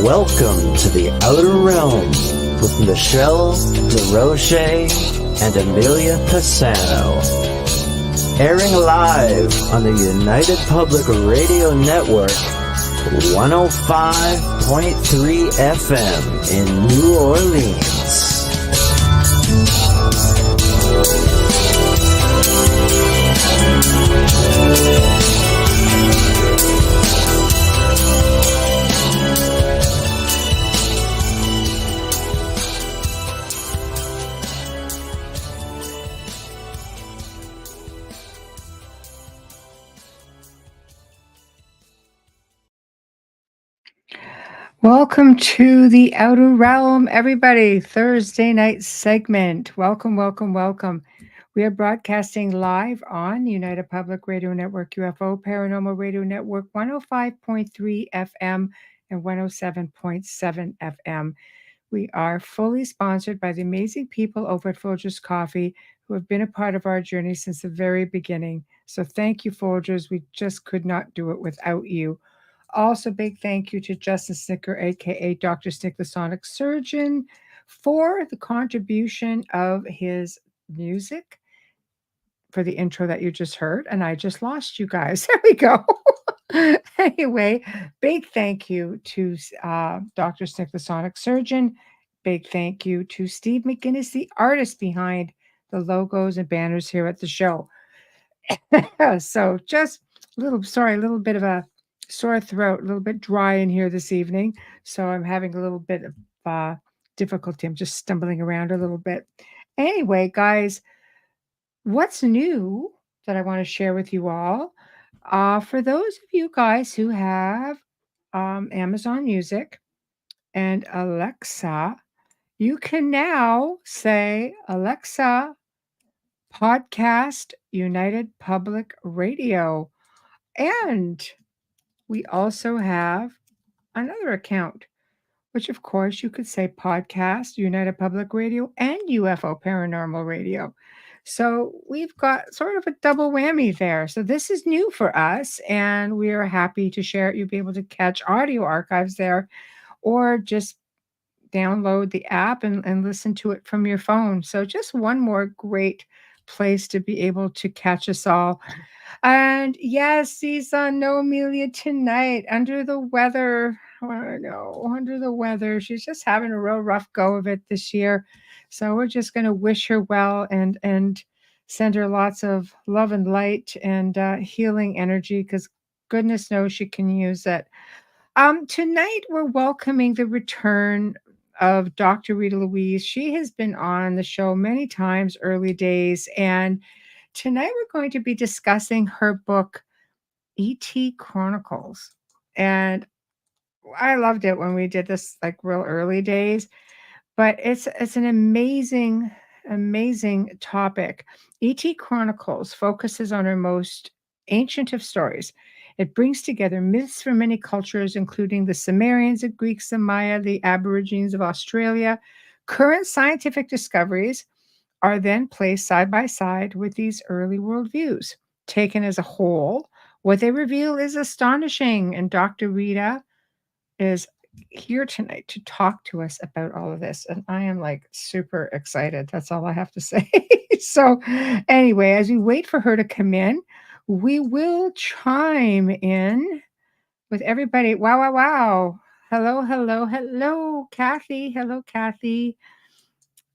Welcome to the Outer Realm with Michelle Desrochers and Amelia Pisano. Airing live on the United Public Radio Network, 105.3 FM in New Orleans. Welcome to the Outer Realm, everybody. Thursday night segment. Welcome, welcome, welcome. We are broadcasting live on United Public Radio Network, UFO Paranormal Radio Network, 105.3 FM and 107.7 FM. We are fully sponsored by the amazing people over at Folgers Coffee who have been a part of our journey since the very beginning. So thank you, Folgers. We just could not do it without you. Also, big thank you to Justin Snicker, a.k.a. Dr. Snick, the Sonic Surgeon, for the contribution of his music for the intro that you just heard. And I just lost you guys. There we go. Anyway, big thank you to Dr. Snick, the Sonic Surgeon. Big thank you to Steve McGinnis, the artist behind the logos and banners here at the show. So just a little bit of a sore throat, a little bit dry in here this evening. So I'm having a little bit of difficulty. I'm just stumbling around a little bit. Anyway, guys, what's new that I want to share with you all? For those of you guys who have Amazon Music and Alexa, you can now say, Alexa, podcast United Public Radio. And we also have another account, which of course you could say podcast, United Public Radio, and UFO Paranormal Radio. So we've got sort of a double whammy there. So this is new for us, and we are happy to share it. You'll be able to catch audio archives there, or just download the app and listen to it from your phone. So just one more great place to be able to catch us all. And yes, Cisa, no Amelia tonight. Under the weather. Oh, no, under the weather. She's just having a real rough go of it this year. So we're just going to wish her well and send her lots of love and light and healing energy, because goodness knows she can use it. Tonight we're welcoming the return of Dr. Rita Louise. She has been on the show many times, early days, and tonight we're going to be discussing her book, E.T. Chronicles. And I loved it when we did this like real early days, but it's an amazing topic. E.T. Chronicles focuses on her most ancient of stories. It brings together myths from many cultures, including the Sumerians, the Greeks, the Maya, the Aborigines of Australia. Current scientific discoveries are then placed side by side with these early worldviews. Taken as a whole, what they reveal is astonishing, and Dr. Rita is here tonight to talk to us about all of this, and I am like super excited. That's all I have to say. So anyway, as we wait for her to come in, we will chime in with everybody. Wow. Hello, Kathy. Hello, Kathy.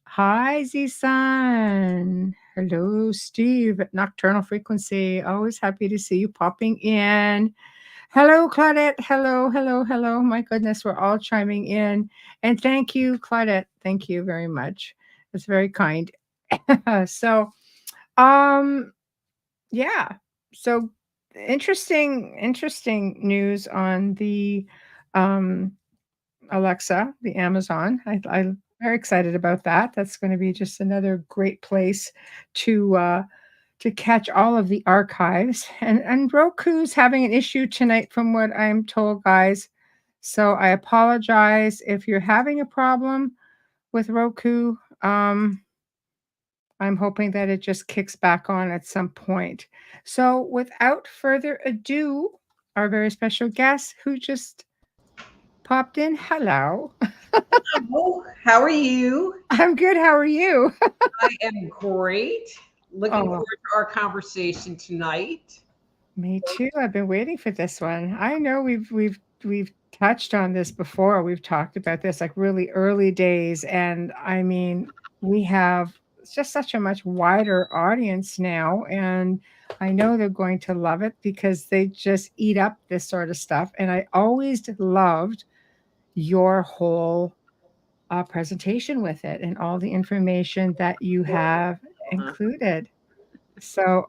Hi, Z-Sun. Hello, Steve at Nocturnal Frequency. Always happy to see you popping in. Hello, Claudette. Hello. My goodness, we're all chiming in. And thank you, Claudette. Thank you very much. That's very kind. So, yeah. So interesting news on the Alexa, the Amazon. I'm very excited about that. That's going to be just another great place to catch all of the archives. And Roku's having an issue tonight, from what I'm told, guys. So I apologize if you're having a problem with Roku. I'm hoping that it just kicks back on at some point. So without further ado, our very special guest who just popped in. Hello. Hello, how are you? I'm good. How are you? I am great. Looking Oh, forward to our conversation tonight. me too. I've been waiting for this one. I know we've touched on this before. We've talked about this like really early days, and I mean, we have just such a much wider audience now, and I know they're going to love it because they just eat up this sort of stuff. And I always loved your whole presentation with it and all the information that you have Uh, included. So,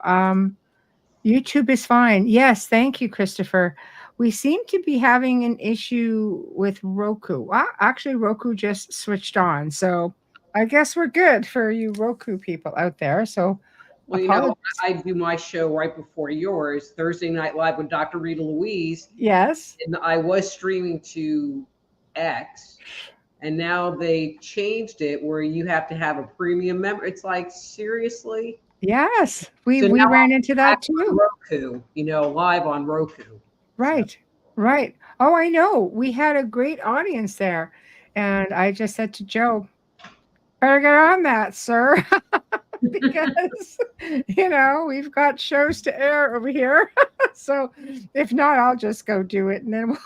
YouTube is fine. Yes, thank you, Christopher. We seem to be having an issue with Roku. Actually, Roku just switched on. So I guess we're good for you Roku people out there. So well, apologies. I do my show right before yours, Thursday Night Live with Dr. Rita Louise, Yes. and I was streaming to X, and now they changed it where you have to have a premium member. It's like, seriously? Yes. We So we now ran I'm into back that on too. Roku, live on Roku. So, Right. Right. Oh, I know. We had a great audience there. And I just said to Joe, better get on that, sir. Because we've got shows to air over here. So if not, I'll just go do it, and then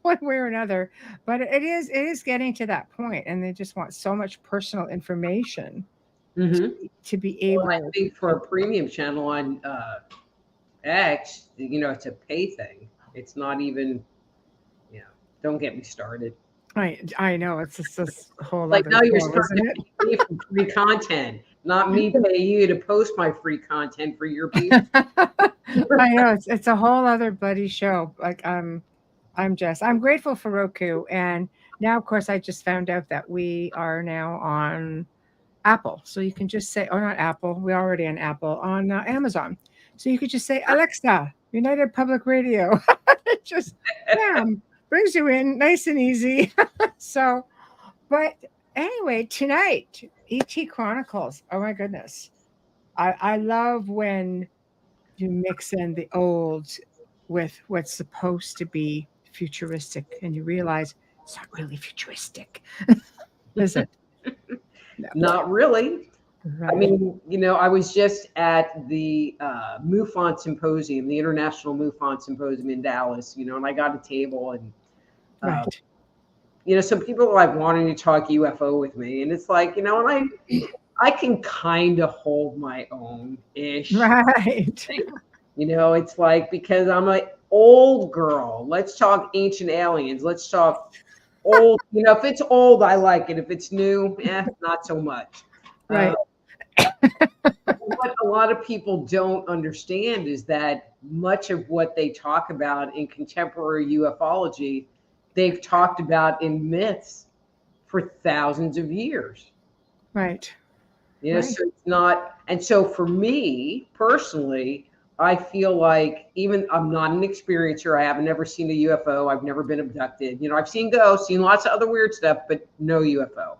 one way or another. But it is getting to that point, and they just want so much personal information hmm to be well, I able think for to. a premium channel on X, it's a pay thing. It's not even, yeah, don't get me started. I know it's just this whole Like other now you're show, starting isn't to it? pay me for free content, not me pay you to post my free content for your people. I know it's a whole other bloody show. Like I'm grateful for Roku, and now of course I just found out that we are now on Apple. So you can just say, or not Apple, we're already on Apple, on Amazon. So you could just say, Alexa, United Public Radio. It just, bam, brings you in nice and easy. So, but anyway, tonight, ET Chronicles. Oh my goodness. I love when you mix in the old with what's supposed to be futuristic and you realize it's not really futuristic, is it? No. Not really. I Right. mean, I was just at the MUFON Symposium, the International MUFON Symposium in Dallas, and I got a table and uh, Right. some people are like wanting to talk UFO with me, and it's like, and I can kind of hold my own ish. Right. It's like because I'm an old girl. Let's talk ancient aliens. Let's talk old. If it's old, I like it. If it's new, not so much. Uh, Right. what a lot of people don't understand is that much of what they talk about in contemporary ufology, they've talked about in myths for thousands of years. Right. Right. So it's not, and so for me personally, I feel like even I'm not an experiencer. I haven't ever seen a UFO. I've never been abducted. I've seen ghosts, seen lots of other weird stuff, but no UFO.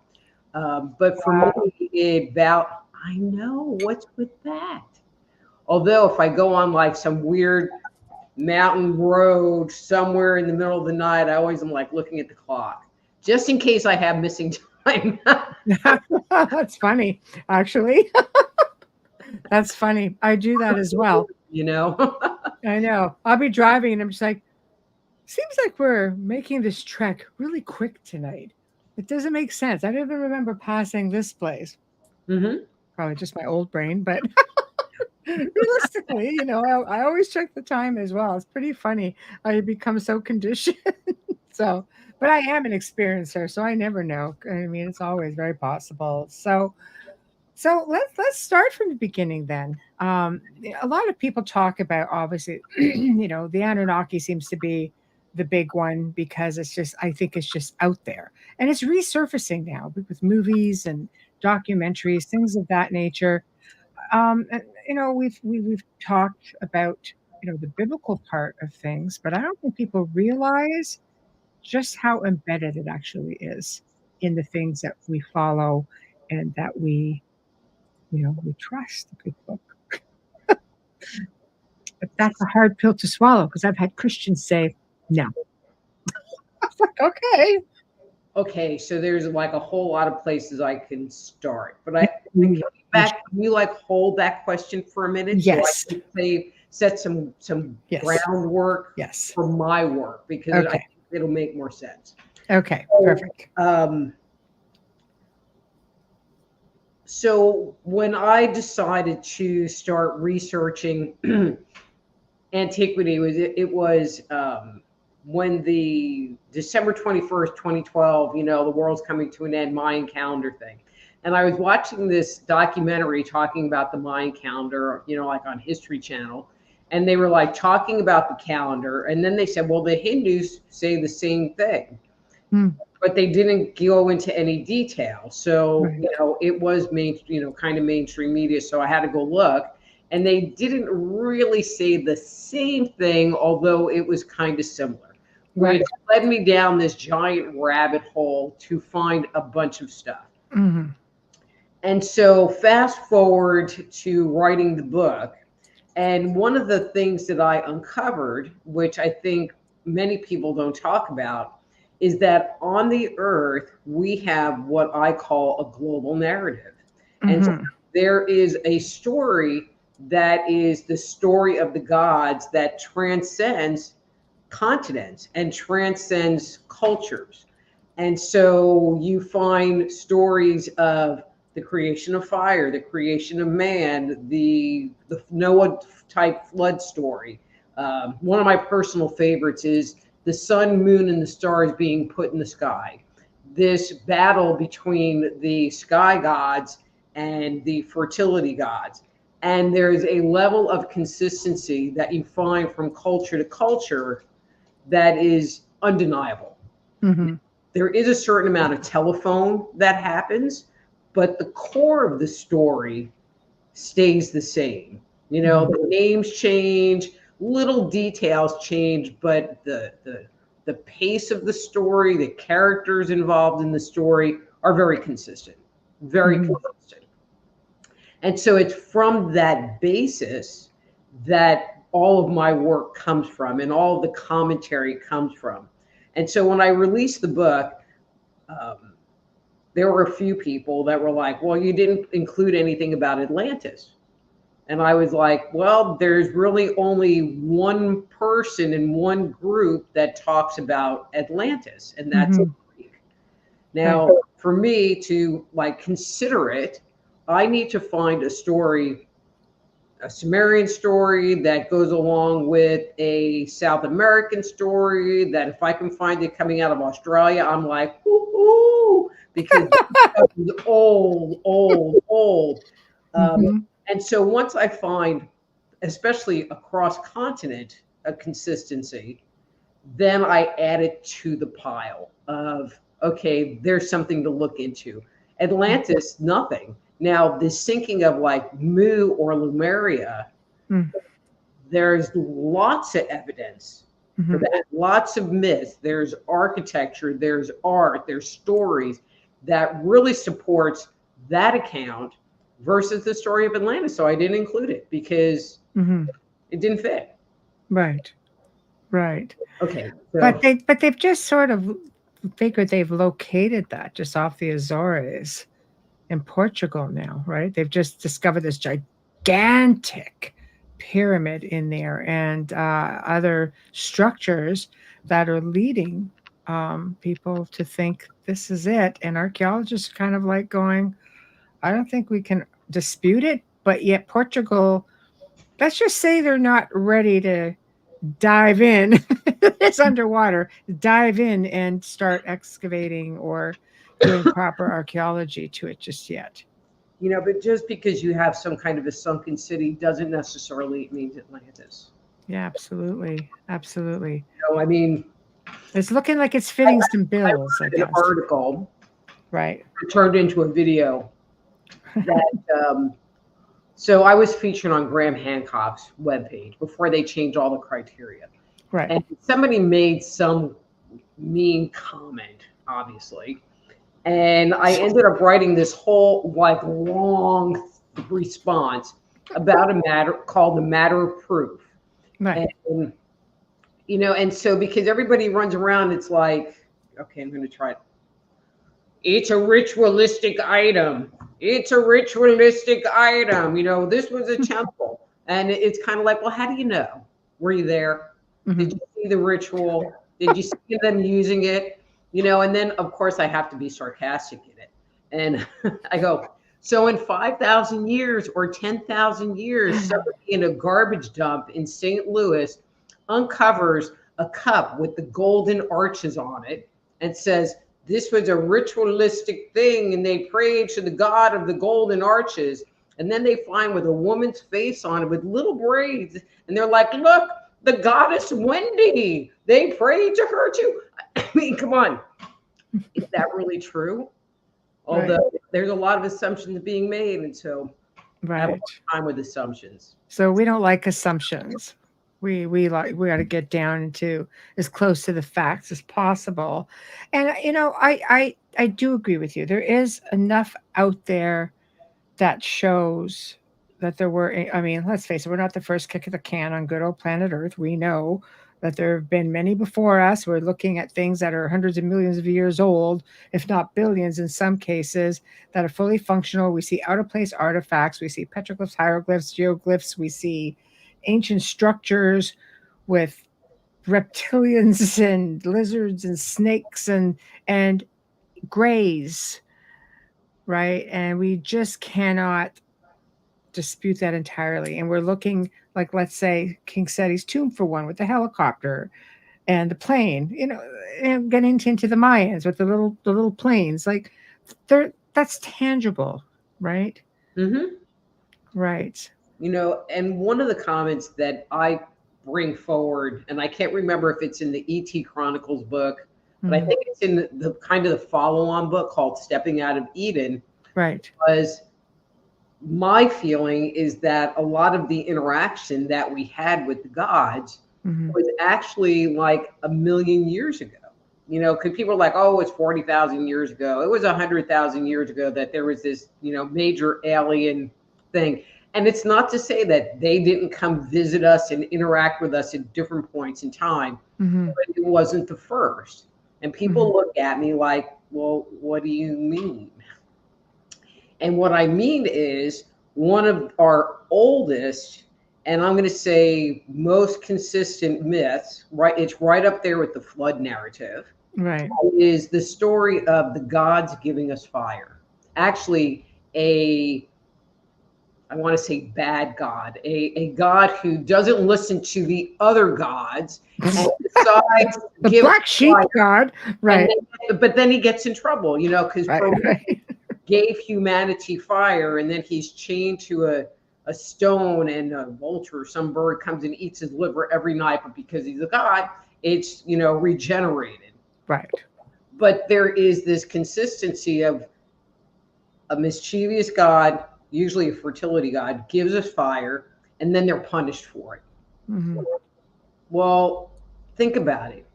But for me, Wow. I know what's with that. Although if I go on like some weird mountain road somewhere in the middle of the night, I always am like looking at the clock just in case I have missing time. That's funny, actually. That's funny. I do that as well. you know? I know. I'll be driving and I'm just like, seems like we're making this trek really quick tonight. It doesn't make sense. I don't even remember passing this place. hmm Probably just my old brain, but realistically, I always check the time as well. It's pretty funny. I become so conditioned. So, but I am an experiencer, so I never know. I mean, it's always very possible. So let's start from the beginning then. A lot of people talk about obviously, the Anunnaki seems to be the big one because it's just I think it's just out there and it's resurfacing now with movies and documentaries, things of that nature. And, we've talked about the biblical part of things, but I don't think people realize just how embedded it actually is in the things that we follow and that we trust the good book. But that's a hard pill to swallow because I've had Christians say, no. Okay. Okay, so there's like a whole lot of places I can start, but can you like hold that question for a minute so I Yes. can set some Yes. groundwork Yes. for my work, because I Okay. think it'll make more sense. Okay. So, Perfect. So when I decided to start researching antiquity, it was when the December 21st, 2012, the world's coming to an end, Mayan calendar thing. And I was watching this documentary talking about the Mayan calendar, like on History Channel. And they were like talking about the calendar. And then they said, well, the Hindus say the same thing. But they didn't go into any detail. So, Right. it was kind of mainstream media. So I had to go look. And they didn't really say the same thing, although it was kind of similar, Right. which led me down this giant rabbit hole to find a bunch of stuff. Mm-hmm. And so fast forward to writing the book. And one of the things that I uncovered, which I think many people don't talk about, is that on the earth, we have what I call a global narrative. And so there is a story that is the story of the gods that transcends continents and transcends cultures. And so you find stories of the creation of fire, the creation of man, the Noah type flood story. One of my personal favorites is the sun, moon, and the stars being put in the sky. This battle between the sky gods and the fertility gods. And there's a level of consistency that you find from culture to culture that is undeniable. There is a certain amount of telephone that happens, but the core of the story stays the same. The names change, little details change, but the pace of the story, the characters involved in the story are very consistent, very consistent. And so it's from that basis that all of my work comes from and all of the commentary comes from. And so when I released the book, there were a few people that were like, well, you didn't include anything about Atlantis. And I was like, well, there's really only one person in one group that talks about Atlantis, and that's a Greek. Now, for me to consider it, I need to find a story, a Sumerian story that goes along with a South American story, that if I can find it coming out of Australia, I'm like, woo-hoo, because it's old. And so once I find, especially across continent, a consistency, then I add it to the pile of, okay, there's something to look into. Atlantis, nothing. Now, the sinking of Mu or Lemuria, there's lots of evidence for that, lots of myths. There's architecture, there's art, there's stories that really supports that account versus the story of Atlantis. So I didn't include it because it didn't fit. Right. Okay. So. But they've just sort of figured they've located that just off the Azores in Portugal now, right? They've just discovered this gigantic pyramid in there and other structures that are leading people to think this is it. And archaeologists are kind of like going, I don't think we can dispute it, but yet Portugal, let's just say they're not ready to dive in. It's underwater. Dive in and start excavating or doing proper archaeology to it just yet. But just because you have some kind of a sunken city doesn't necessarily mean Atlantis. Yeah, absolutely. I mean, it's looking like it's fitting some bills. I guess. An article, right, turned into a video. That so I was featured on Graham Hancock's webpage before they changed all the criteria. Right. And somebody made some mean comment, obviously. And I ended up writing this whole long response about a matter called the matter of proof. Right. And, and so because everybody runs around, it's like, Okay, I'm going to try it. It's a ritualistic item. It's a ritualistic item. This was a temple. And it's kind of like, well, how do you know? Were you there? Did you see the ritual? Did you see them using it? And then, of course, I have to be sarcastic in it. And I go, so in 5,000 years or 10,000 years, somebody in a garbage dump in St. Louis uncovers a cup with the golden arches on it and says, this was a ritualistic thing, and they prayed to the god of the golden arches. And then they find with a woman's face on it with little braids, and they're like, look, the goddess Wendy. They prayed to her too. I mean, come on. Is that really true? Although there's a lot of assumptions being made, and so I have a hard time with assumptions. So we don't like assumptions. We got to get down into as close to the facts as possible. And I do agree with you. There is enough out there that shows that there were, I mean, let's face it, we're not the first kick of the can on good old planet Earth. We know that there have been many before us. We're looking at things that are hundreds of millions of years old, if not billions in some cases, that are fully functional. We see out of place artifacts. We see petroglyphs, hieroglyphs, geoglyphs. We see ancient structures with reptilians and lizards and snakes and grays, right? And we just cannot dispute that entirely. And we're looking, like, let's say King Seti's tomb for one, with the helicopter and the plane, and getting into the Mayans with the little planes, like that's tangible, right? Right. And one of the comments that I bring forward, and I can't remember if it's in the E.T. Chronicles book, but I think it's in the kind of the follow-on book called Stepping Out of Eden. Right. Was my feeling is that a lot of the interaction that we had with the gods was actually like 1,000,000 years ago. Because people are like, oh, it's 40,000 years ago. It was 100,000 years ago that there was this, major alien thing. And it's not to say that they didn't come visit us and interact with us at different points in time, but it wasn't the first. And people look at me like, well, what do you mean? And what I mean is one of our oldest, and I'm going to say most consistent myths, right? It's right up there with the flood narrative. Right. Is the story of the gods giving us fire. Actually, I want to say bad God, a God who doesn't listen to the other gods and decides the give black sheep God, right? But then he gets in trouble, because gave humanity fire, and then he's chained to a stone, and a vulture or some bird comes and eats his liver every night. But because he's a god, it's regenerated. Right. But there is this consistency of a mischievous God, usually a fertility god, gives us fire, and then they're punished for it. Well, think about it.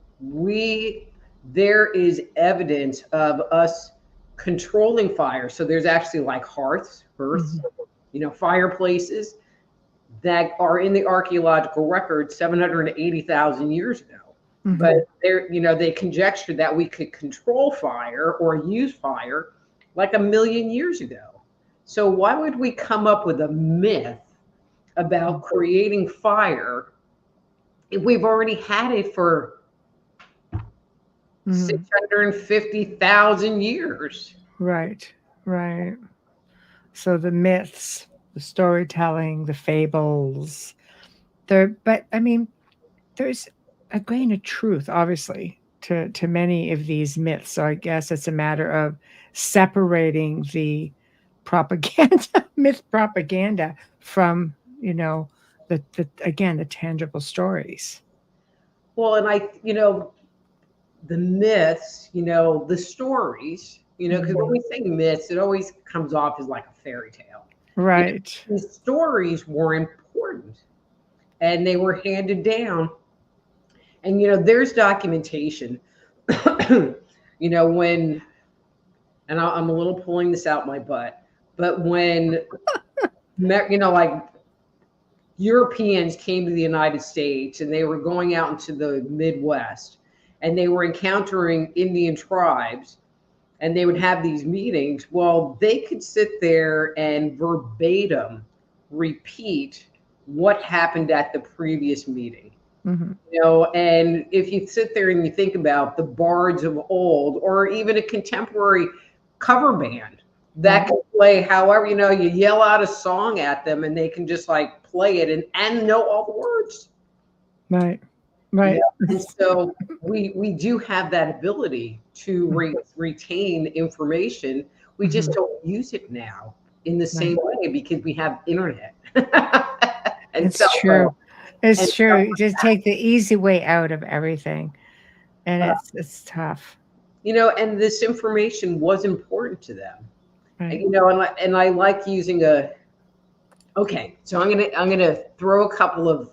There is evidence of us controlling fire. So there's actually like hearths, fireplaces that are in the archaeological record 780,000 years ago. But they conjecture that we could control fire or use fire like 1,000,000 years ago. So why would we come up with a myth about creating fire if we've already had it for 650,000 years? Right. So the myths, the storytelling, the fables, but I mean, there's a grain of truth, obviously, to many of these myths. So I guess it's a matter of separating the myth propaganda from, the tangible stories. Well, and the myths, the stories, because when we say myths, it always comes off as like a fairy tale. Right. The stories were important and they were handed down. And, there's documentation, when, and I'm a little pulling this out my butt, but when, like Europeans came to the United States and they were going out into the Midwest, and they were encountering Indian tribes, and they would have these meetings. Well, they could sit there and verbatim repeat what happened at the previous meeting. Mm-hmm. You know, and if you sit there and you think about the bards of old, or even a contemporary cover band that can play however, you know, you yell out a song at them and they can just like play it and know all the words. Right. Right. You know? And so we do have that ability to retain information. We just don't use it now in the same way because we have internet. And it's true. It's true. You just take the easy way out of everything. And it's tough. You know, and this information was important to them. Right. You know, and I like using okay, so I'm gonna throw a couple of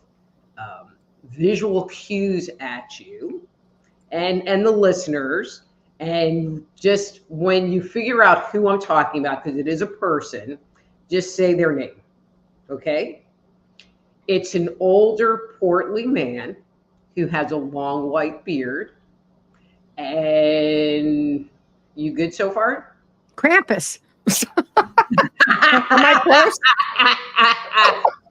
visual cues at you and the listeners, and just when you figure out who I'm talking about, because it is a person, just say their name. Okay? It's an older, portly man who has a long white beard. And you good so far? Krampus. Am I close?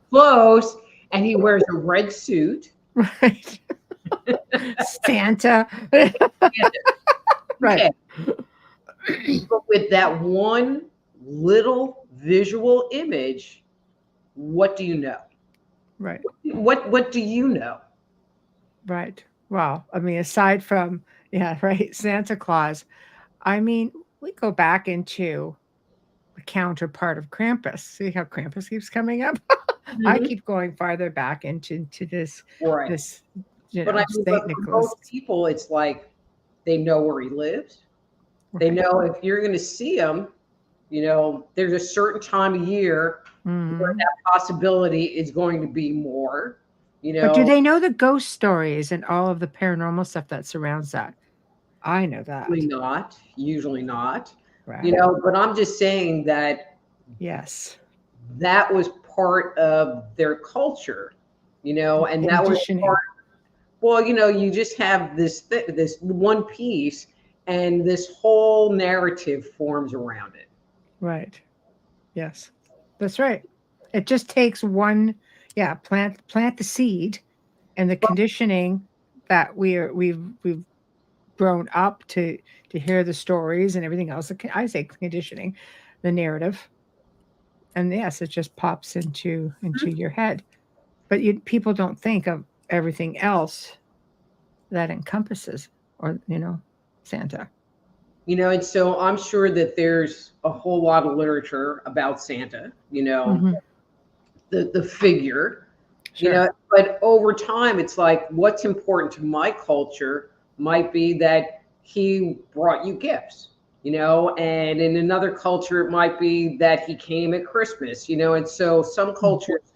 Close. And he wears a red suit. Right. Santa. Right. Okay. But with that one little visual image, what do you know? Right. What do you know? Right. Well, I mean, aside from, Santa Claus, I mean, we go back into the counterpart of Krampus. See how Krampus keeps coming up? Mm-hmm. I keep going farther back into this, right. This, but I mean, for most people, it's like they know where he lives. Right. They know if you're going to see him, you know, there's a certain time of year where that possibility is going to be more. You know, but do they know the ghost stories and all of the paranormal stuff that surrounds that? I know that. Usually not. Right. You know, but I'm just saying that. Yes. That was part of their culture, you know, and that was part. Well, you know, you just have this one piece, and this whole narrative forms around it. Right. Yes, that's right. It just takes one. Yeah, plant the seed, and the conditioning that we've grown up to hear the stories and everything else. I say conditioning, the narrative, and yes, it just pops into your head. But people don't think of everything else that encompasses, or Santa. You know, and so I'm sure that there's a whole lot of literature about Santa. You know, the figure. Sure. You know, but over time, it's like what's important to my culture might be that he brought you gifts, you know, and in another culture, it might be that he came at Christmas, you know, and so some cultures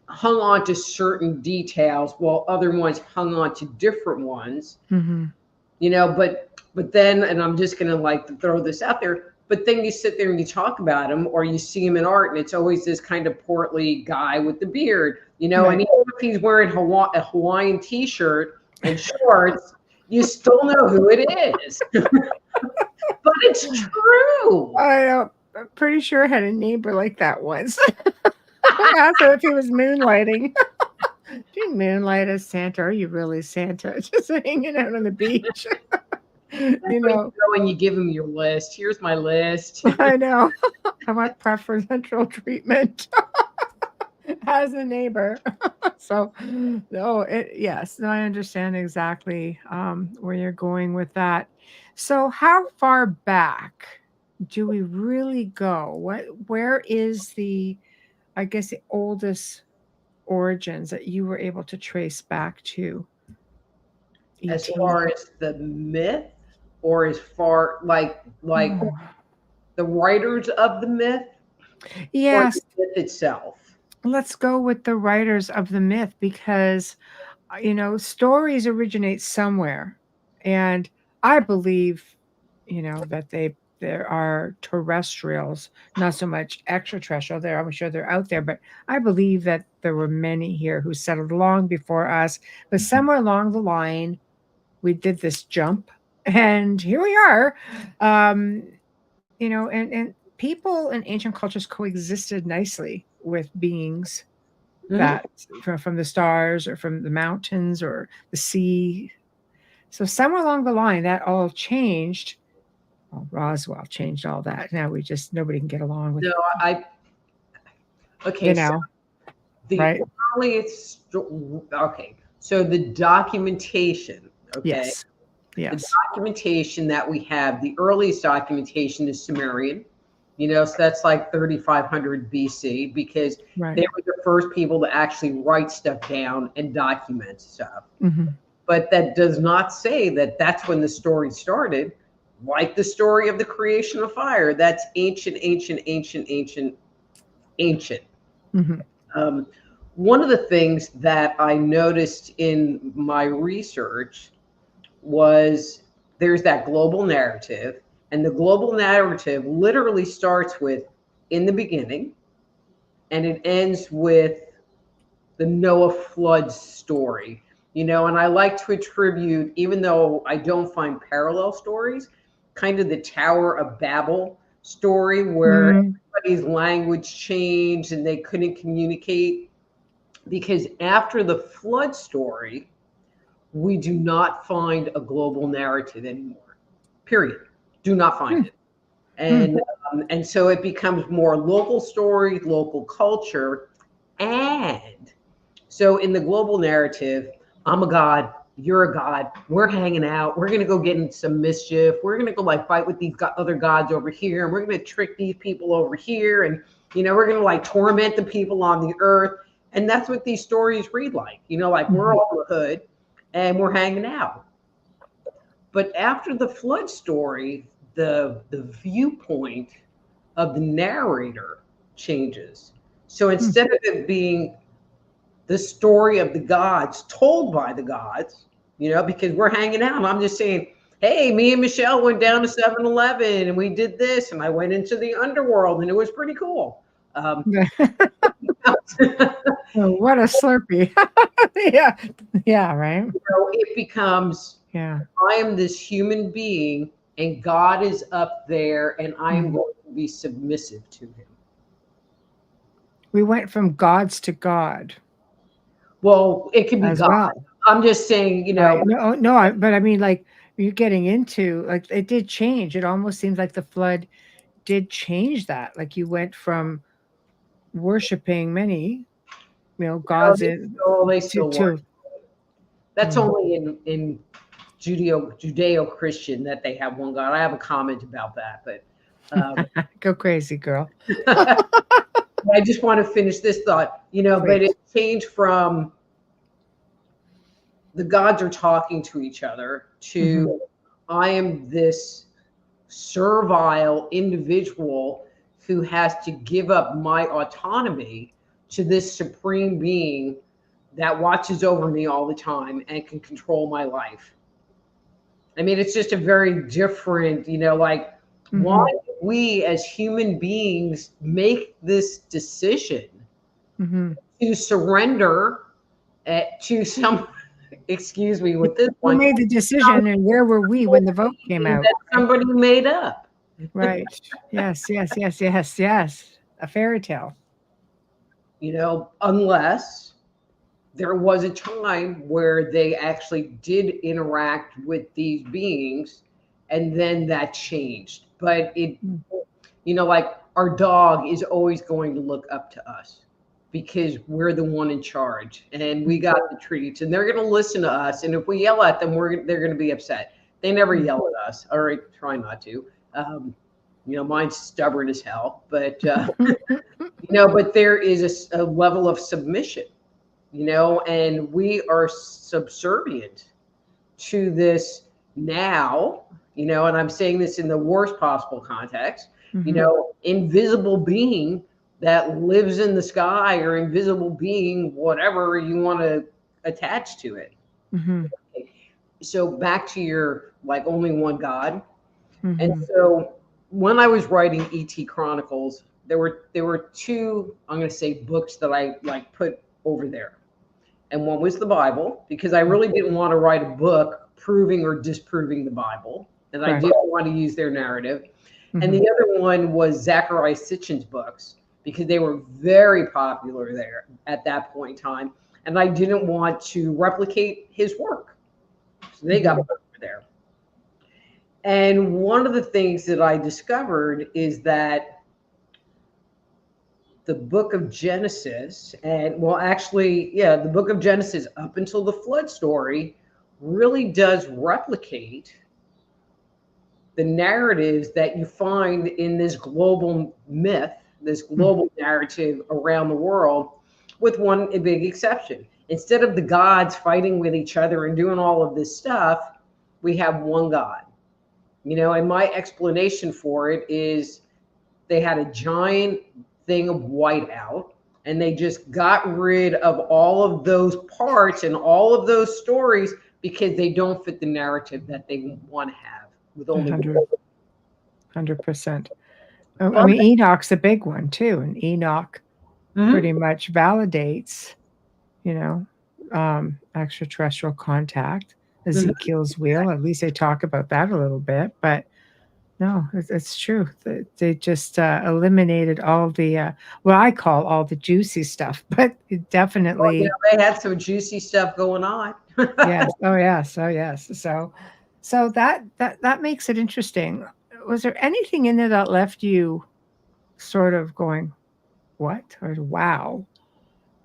hung on to certain details while other ones hung on to different ones, you know, but then, and I'm just going to like throw this out there, but then you sit there and you talk about him, or you see him in art, and it's always this kind of portly guy with the beard, you know, and even if he's wearing a Hawaiian t-shirt and shorts, you still know who it is. But it's true. I'm pretty sure I had a neighbor like that once. I asked him if he was moonlighting. Do you moonlight as Santa? Are you really Santa? Just hanging out on the beach. You know, and you give him your list. Here's my list. I know. I want preferential treatment as a neighbor. So, yes, I understand exactly where you're going with that. So, how far back do we really go? Where is the oldest origins that you were able to trace back to? As far as the myth, or as far like the writers of the myth? Yes. Or the myth itself? Let's go with the writers of the myth, because, stories originate somewhere. And I believe, that there are terrestrials, not so much extraterrestrial. I'm sure they're out there, but I believe that there were many here who settled long before us. But somewhere along the line, we did this jump, and here we are. And people in ancient cultures coexisted nicely with beings Mhm. that from the stars or from the mountains or the sea. So somewhere along the line, that all changed. Well, Roswell changed all that. Now nobody can get along with, No, I you okay. So know, the right? earliest, okay. So the documentation, okay, Yes, the yes, documentation that we have, the earliest documentation is Sumerian. So that's like 3,500 BC because they right. were the first people to actually write stuff down and document stuff. Hmm. But that does not say that that's when the story started. Like the story of the creation of fire, that's ancient, ancient, ancient, ancient, ancient. Hmm. Um, One of the things that I noticed in my research was there's that global narrative, and the global narrative literally starts with in the beginning, and it ends with the Noah flood story. And I like to attribute, even though I don't find parallel stories, kind of the Tower of Babel story where Mm. everybody's language changed and they couldn't communicate. Because after the flood story, we do not find a global narrative anymore. Period. Do not find Mm. it. And so it becomes more local story, local culture, and so in the global narrative, I'm a god, you're a god, we're hanging out, we're gonna go get in some mischief, we're gonna go like fight with these other gods over here, and we're gonna trick these people over here, and we're gonna like torment the people on the earth. And that's what these stories read like, like we're Mhm. all in the hood and we're hanging out. But after the flood story, the viewpoint of the narrator changes. So Mm. instead of it being the story of the gods told by the gods, because we're hanging out. And I'm just saying, hey, me and Michelle went down to 7-Eleven and we did this, and I went into the underworld and it was pretty cool. Um, Oh, what a Slurpee. Yeah. Yeah, right. it becomes, Yeah. I am this human being and God is up there and I am Mhm. going to be submissive to him. We went from gods to God Well, it could be as God. well. I'm just saying, Right. No, no, but I mean, like, you're getting into, like, it did change. It almost seems like the flood did change that. Like, you went from worshiping many, no, gods they to still work. That's mm. only in Judeo-Christian that they have one God. I have a comment about that, but Go crazy, girl. I just want to finish this thought, but Please. it changed from the gods are talking to each other Hmm. to I am this servile individual who has to give up my autonomy to this supreme being that watches over me all the time and can control my life. I mean, it's just a very different, like, why Hmm. do we as human beings make this decision Hmm. to surrender to some, excuse me, with this Who one, made the decision, and where were we when the vote came out? that somebody made up? Right. Yes, yes, yes, yes, yes. A fairy tale. Unless there was a time where they actually did interact with these beings and then that changed. But Mm. like our dog is always going to look up to us because we're the one in charge and we got the treats and they're going to listen to us. And if we yell at them, they're going to be upset. They never Mm. yell at us. All right, try not to. Mine's stubborn as hell, but but there is a level of submission, and we are subservient to this now, and I'm saying this in the worst possible context, Mhm. invisible being that lives in the sky or invisible being, whatever you want to attach to it. Mhm. So back to your like only one God. And Mhm. so when I was writing ET Chronicles, there were two, I'm going to say, books that I like put over there. And one was the Bible, because I really didn't want to write a book proving or disproving the Bible, and I Right. didn't want to use their narrative. And the other one was Zachariah Sitchin's books, because they were very popular there at that point in time. And I didn't want to replicate his work. So they got over there. And one of the things that I discovered is that the book of Genesis, and well, actually, yeah, the book of Genesis up until the flood story really does replicate the narratives that you find in this global myth, this global narrative around the world, with one big exception. Instead of the gods fighting with each other and doing all of this stuff, we have one God. You know, and my explanation for it is they had a giant thing of whiteout, and they just got rid of all of those parts and all of those stories because they don't fit the narrative that they want to have with only 100%. I mean, Enoch's a big one too, and Enoch pretty much validates, you know, extraterrestrial contact, Ezekiel's wheel. At least they talk about that a little bit, but no, it's true. They just eliminated all the what I call all the juicy stuff, but it definitely. Well, yeah, they had some juicy stuff going on. Yes. Oh yes. Oh yes. So that makes it interesting. Was there anything in there that left you sort of going, what, or wow,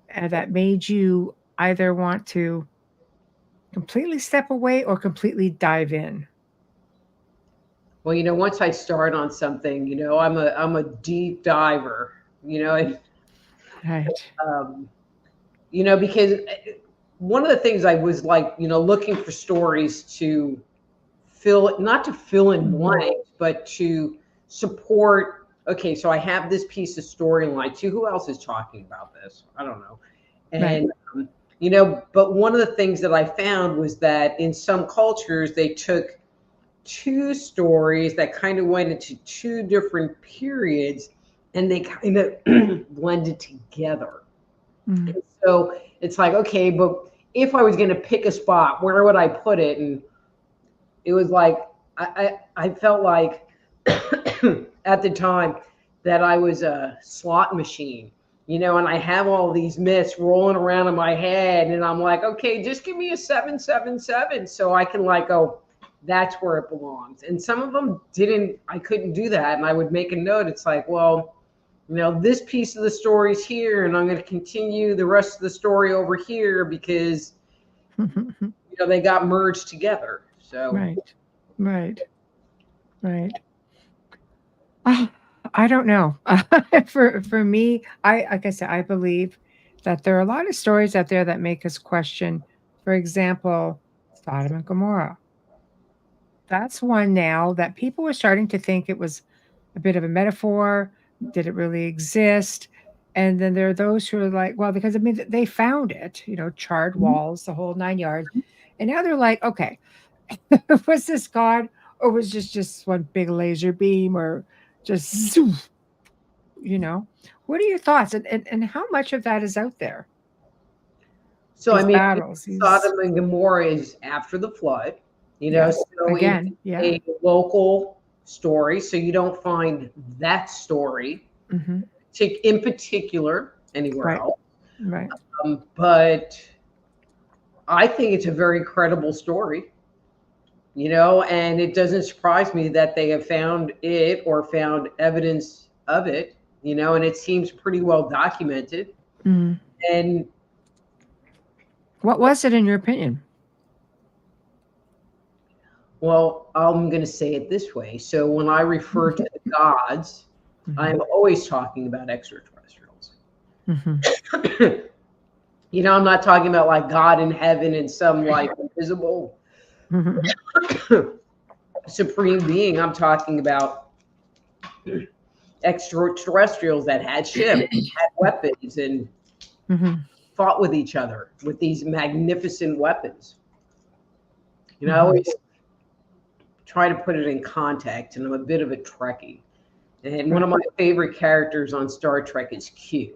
and that made you either want to completely step away or completely dive in? Well, you know, once I start on something, you know, I'm a deep diver, you know, and Right. you know, because one of the things I was like, you know, looking for stories to not to fill in blanks, but to support. Okay, so I have this piece of storyline too. Who else is talking about this? I don't know. And you know, but one of the things that I found was that in some cultures they took two stories that kind of went into two different periods, and they kind of blended together. And so it's like, okay, but if I was going to pick a spot, where would I put it? And it was like, I felt like at the time that I was a slot machine, you know, and I have all these myths rolling around in my head, and I'm like, okay, just give me a 777 so I can like go, that's where it belongs. And some of them I couldn't do that. And I would make a note. It's like, well, you know, this piece of the story's here, and I'm going to continue the rest of the story over here because, you know, they got merged together. So, right. I don't know. For me, like I said, I believe that there are a lot of stories out there that make us question. For example, Sodom and Gomorrah. That's one now that people were starting to think it was a bit of a metaphor. Did it really exist? And then there are those who are like, well, because I mean, they found it, you know, charred walls, the whole 9 yards. And now they're like, okay, was this God, or was just one big laser beam, or just, you know? What are your thoughts? And how much of that is out there? so I These mean, battles, Sodom and Gomorrah is after the flood, you know, yes, so again, it's a local story. So you don't find that story in particular anywhere else. Right. But I think it's a very credible story, you know, and it doesn't surprise me that they have found it or found evidence of it, you know, and it seems pretty well documented. And what was it in your opinion? well, I'm going to say it this way. So when I refer to the gods, I'm always talking about extraterrestrials. You know, I'm not talking about like God in heaven and some like invisible supreme being. I'm talking about extraterrestrials that had ships, had weapons, and fought with each other with these magnificent weapons. You know, I always try to put it in context, and I'm a bit of a Trekkie. And one of my favorite characters on Star Trek is Q.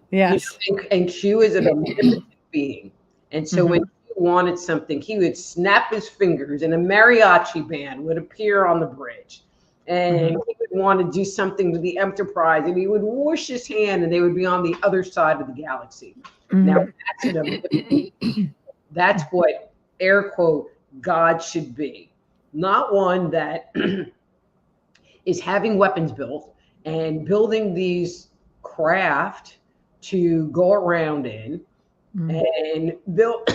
Yes. And Q is a magnificent being. And so when Q wanted something, he would snap his fingers and a mariachi band would appear on the bridge. And he would want to do something with the Enterprise, and he would whoosh his hand and they would be on the other side of the galaxy. Now, that's what, air quote, God should be. Not one that is having weapons built and building these craft to go around in and build.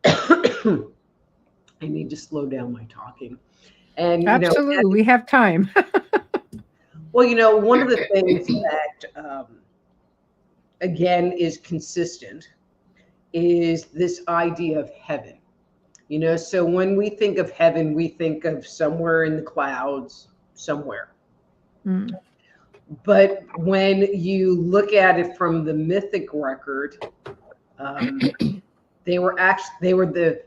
I need to slow down my talking. And absolutely, we have time. Well, one of the things that, again, is consistent is this idea of heaven. So when we think of heaven, we think of somewhere in the clouds, somewhere. But when you look at it from the mythic record, they were the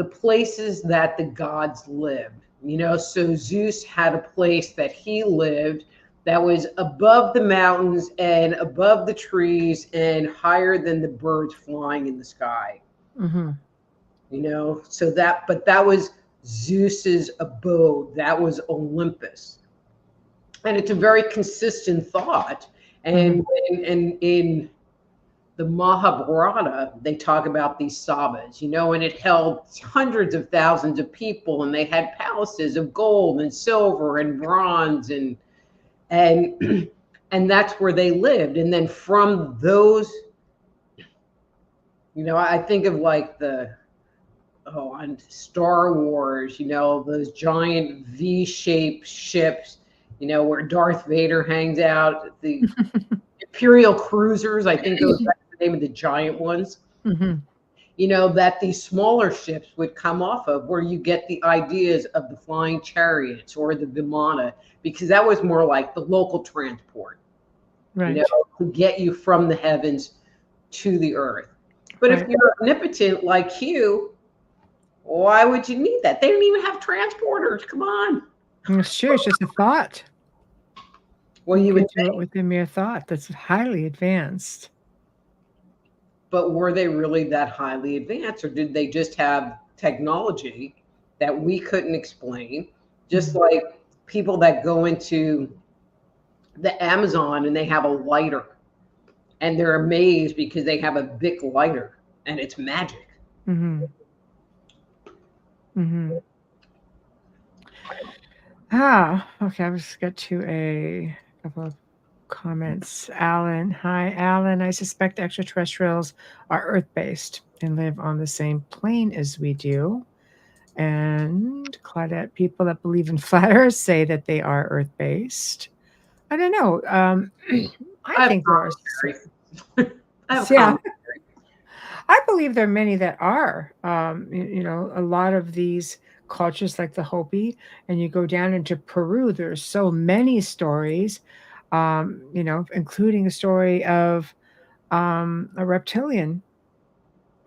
places that the gods lived. So Zeus had a place that he lived that was above the mountains and above the trees and higher than the birds flying in the sky. So that was Zeus's abode. That was Olympus. And it's a very consistent thought. And in the Mahabharata, they talk about these sabas, and it held hundreds of thousands of people, and they had palaces of gold and silver and bronze, and that's where they lived. And then from those, I think of like on Star Wars, those giant V-shaped ships, where Darth Vader hangs out, the Imperial cruisers, I think that's the name of the giant ones, that these smaller ships would come off of, where you get the ideas of the flying chariots or the Vimana, because that was more like the local transport, to get you from the heavens to the earth. But if you're omnipotent like Hugh, why would you need that? They didn't even have transporters. Come on. It's true. It's just a thought. Well, you would do it with a mere thought. That's highly advanced. But were they really that highly advanced, or did they just have technology that we couldn't explain? Just like people that go into the Amazon and they have a lighter, and they're amazed because they have a Bic lighter and it's magic. Okay. I'll just get to a couple of comments. Alan, hi, Alan. I suspect extraterrestrials are Earth-based and live on the same plane as we do. And Claudette, people that believe in flat Earth say that they are Earth-based. I don't know. I think there are. I believe there are many that are. A lot of these cultures, like the Hopi, and you go down into Peru, there's so many stories, including a story of a reptilian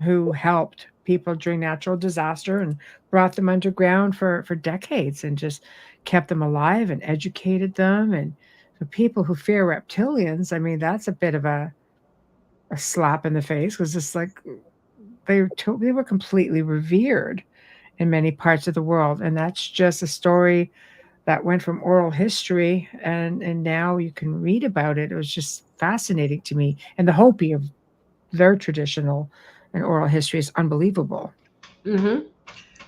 who helped people during natural disaster and brought them underground for decades and just kept them alive and educated them. And for people who fear reptilians, I mean, that's a bit of a slap in the face, because it's like they were completely revered in many parts of the world. And that's just a story that went from oral history, and now you can read about it. It was just fascinating to me. And the Hopi of their traditional and oral history is unbelievable.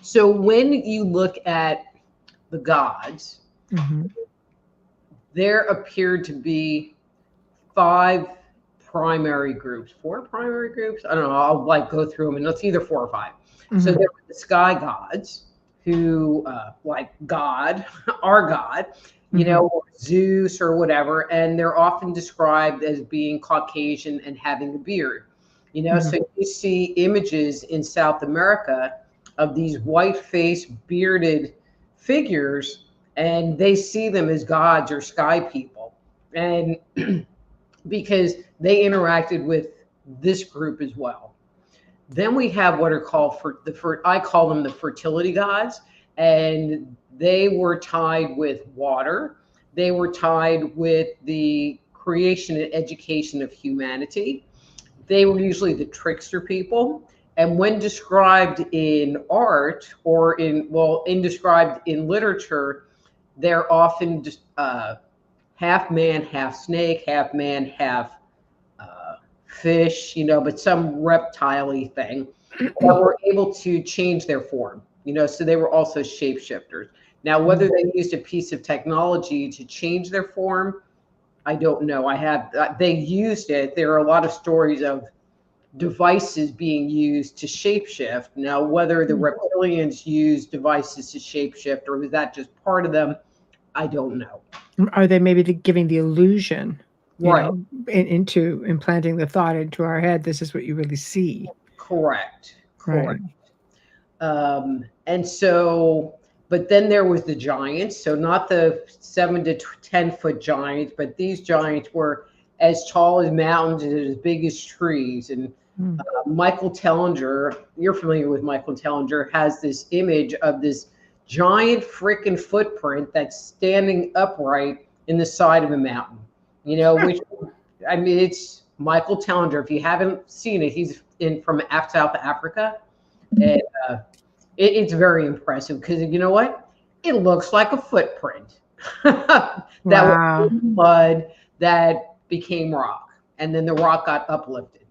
So when you look at the gods, there appeared to be 5 primary groups, 4 primary groups. I don't know. I'll go through them, and it's either 4 or 5. So there were the sky gods, who like God, our God, or Zeus or whatever, and they're often described as being Caucasian and having a beard. So you see images in South America of these white-faced, bearded figures, and they see them as gods or sky people, and because they interacted with this group as well. Then we have what are called I call them the fertility gods, and they were tied with water. They were tied with the creation and education of humanity. They were usually the trickster people, And when described in art or in described in literature, they're often just half man, half snake, half man, half fish, but some reptile-y thing that were able to change their form, so they were also shapeshifters. Now, whether they used a piece of technology to change their form, I don't know. They used it. There are a lot of stories of devices being used to shapeshift. Now, whether the reptilians used devices to shapeshift or was that just part of them, I don't know. Are they maybe giving the illusion, Right. into implanting the thought into our head? This is what you really see. Correct. Right. And so, but then there was the giants. So not the 7 to 10 foot giants, but these giants were as tall as mountains and as big as trees. And Michael Tellinger, you're familiar with Michael Tellinger, has this image of this giant freaking footprint that's standing upright in the side of a mountain, which, it's Michael Tellinger. If you haven't seen it, he's from South Africa. And it's very impressive because you know what? It looks like a footprint that was mud that became rock. And then the rock got uplifted.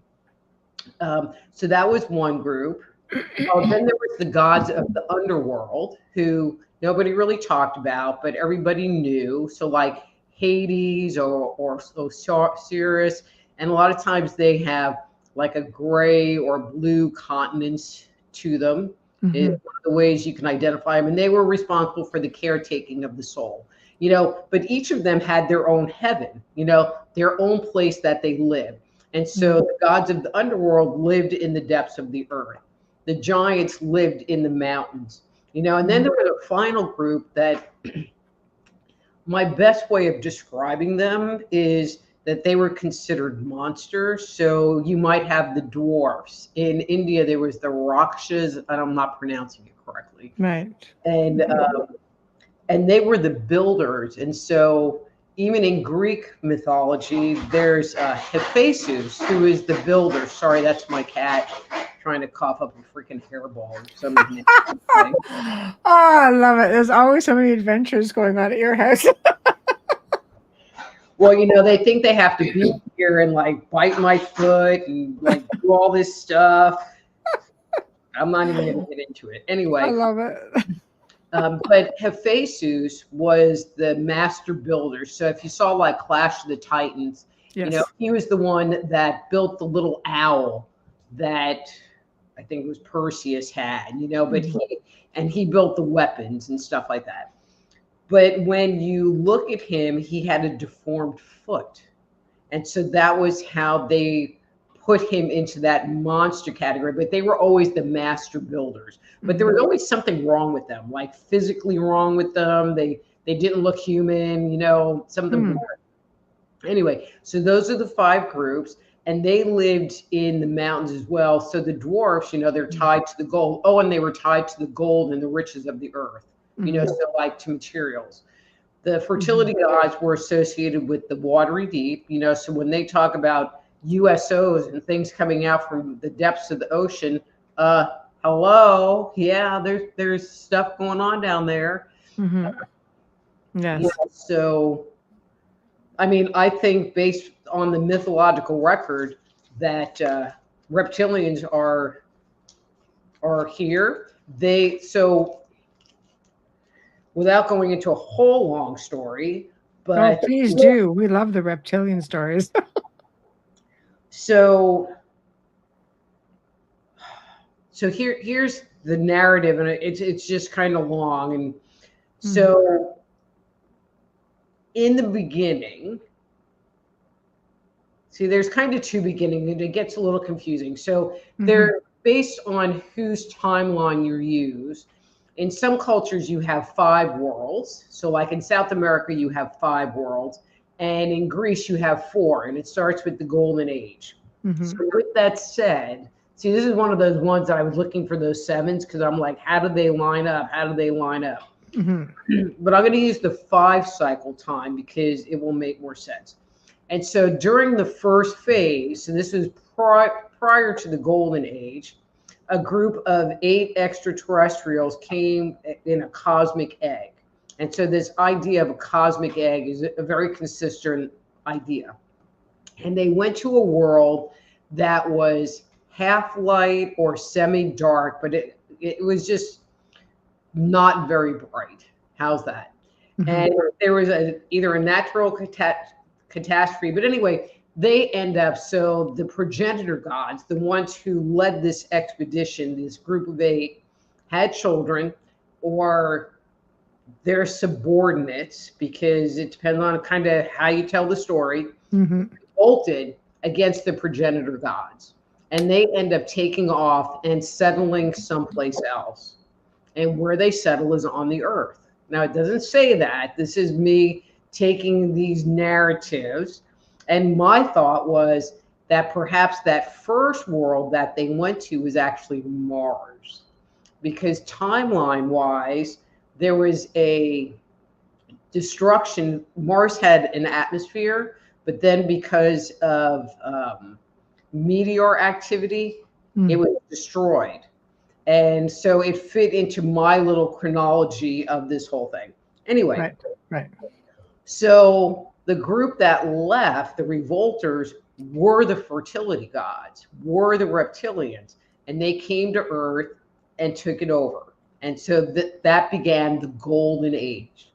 So that was one group. Then there was the gods of the underworld who nobody really talked about, but everybody knew. So like Hades or Osiris. And a lot of times they have like a gray or blue continents to them. Is one of the ways you can identify them. And they were responsible for the caretaking of the soul. But each of them had their own heaven, their own place that they lived. And so the gods of the underworld lived in the depths of the earth. The giants lived in the mountains, and then there was a final group that my best way of describing them is that they were considered monsters. So you might have the dwarfs. In India, there was the Rakshas, and I'm not pronouncing it correctly. Right. And they were the builders. And so even in Greek mythology, there's Hephaestus, who is the builder. Sorry, that's my cat trying to cough up a freaking hairball or something. Oh, I love it. There's always so many adventures going on at your house. Well, they think they have to be here and like bite my foot and like do all this stuff. I'm not even going to get into it. Anyway. I love it. But Hephaestus was the master builder. So if you saw like Clash of the Titans, he was the one that built the little owl that I think it was Perseus had, but he built the weapons and stuff like that. But when you look at him, he had a deformed foot. And so that was how they put him into that monster category. But they were always the master builders. But there was always something wrong with them, like physically wrong with them. They didn't look human, some of them were. Anyway, so those are the 5 groups. And they lived in the mountains as well. So the dwarfs, they're tied to the gold. Oh, and they were tied to the gold and the riches of the earth. So like to materials. The fertility gods were associated with the watery deep, so when they talk about USOs and things coming out from the depths of the ocean, hello, yeah, there's stuff going on down there. Yes. So, I think based on the mythological record that reptilians are here, without going into a whole long story, but please do. We love the reptilian stories. So here's the narrative, and it's just kind of long. And so in the beginning, see, there's kind of 2 beginnings, and it gets a little confusing. So they're based on whose timeline you use. In some cultures, you have 5 worlds. So like in South America, you have 5 worlds. And in Greece, you have 4. And it starts with the Golden Age. So with that said, see, this is one of those ones that I was looking for those 7s because I'm like, how do they line up? How do they line up? But I'm going to use the 5 cycle time because it will make more sense. And so during the first phase, and this is prior to the Golden Age, a group of 8 extraterrestrials came in a cosmic egg. And so this idea of a cosmic egg is a very consistent idea. And they went to a world that was half light or semi-dark, but it was just not very bright. How's that? Mm-hmm. And there was either a natural catastrophe, but anyway, they end up, so the progenitor gods, the ones who led this expedition, this group of 8, had children, or their subordinates, because it depends on kind of how you tell the story, revolted against the progenitor gods. And they end up taking off and settling someplace else. And where they settle is on the earth. Now, it doesn't say that. This is me taking these narratives. And my thought was that perhaps that first world that they went to was actually Mars. Because timeline-wise, there was a destruction. Mars had an atmosphere, but then because of meteor activity, it was destroyed. And so it fit into my little chronology of this whole thing. Anyway, right. So the group that left, the revolters, were the fertility gods, were the reptilians, and they came to Earth and took it over. And so that began the golden age.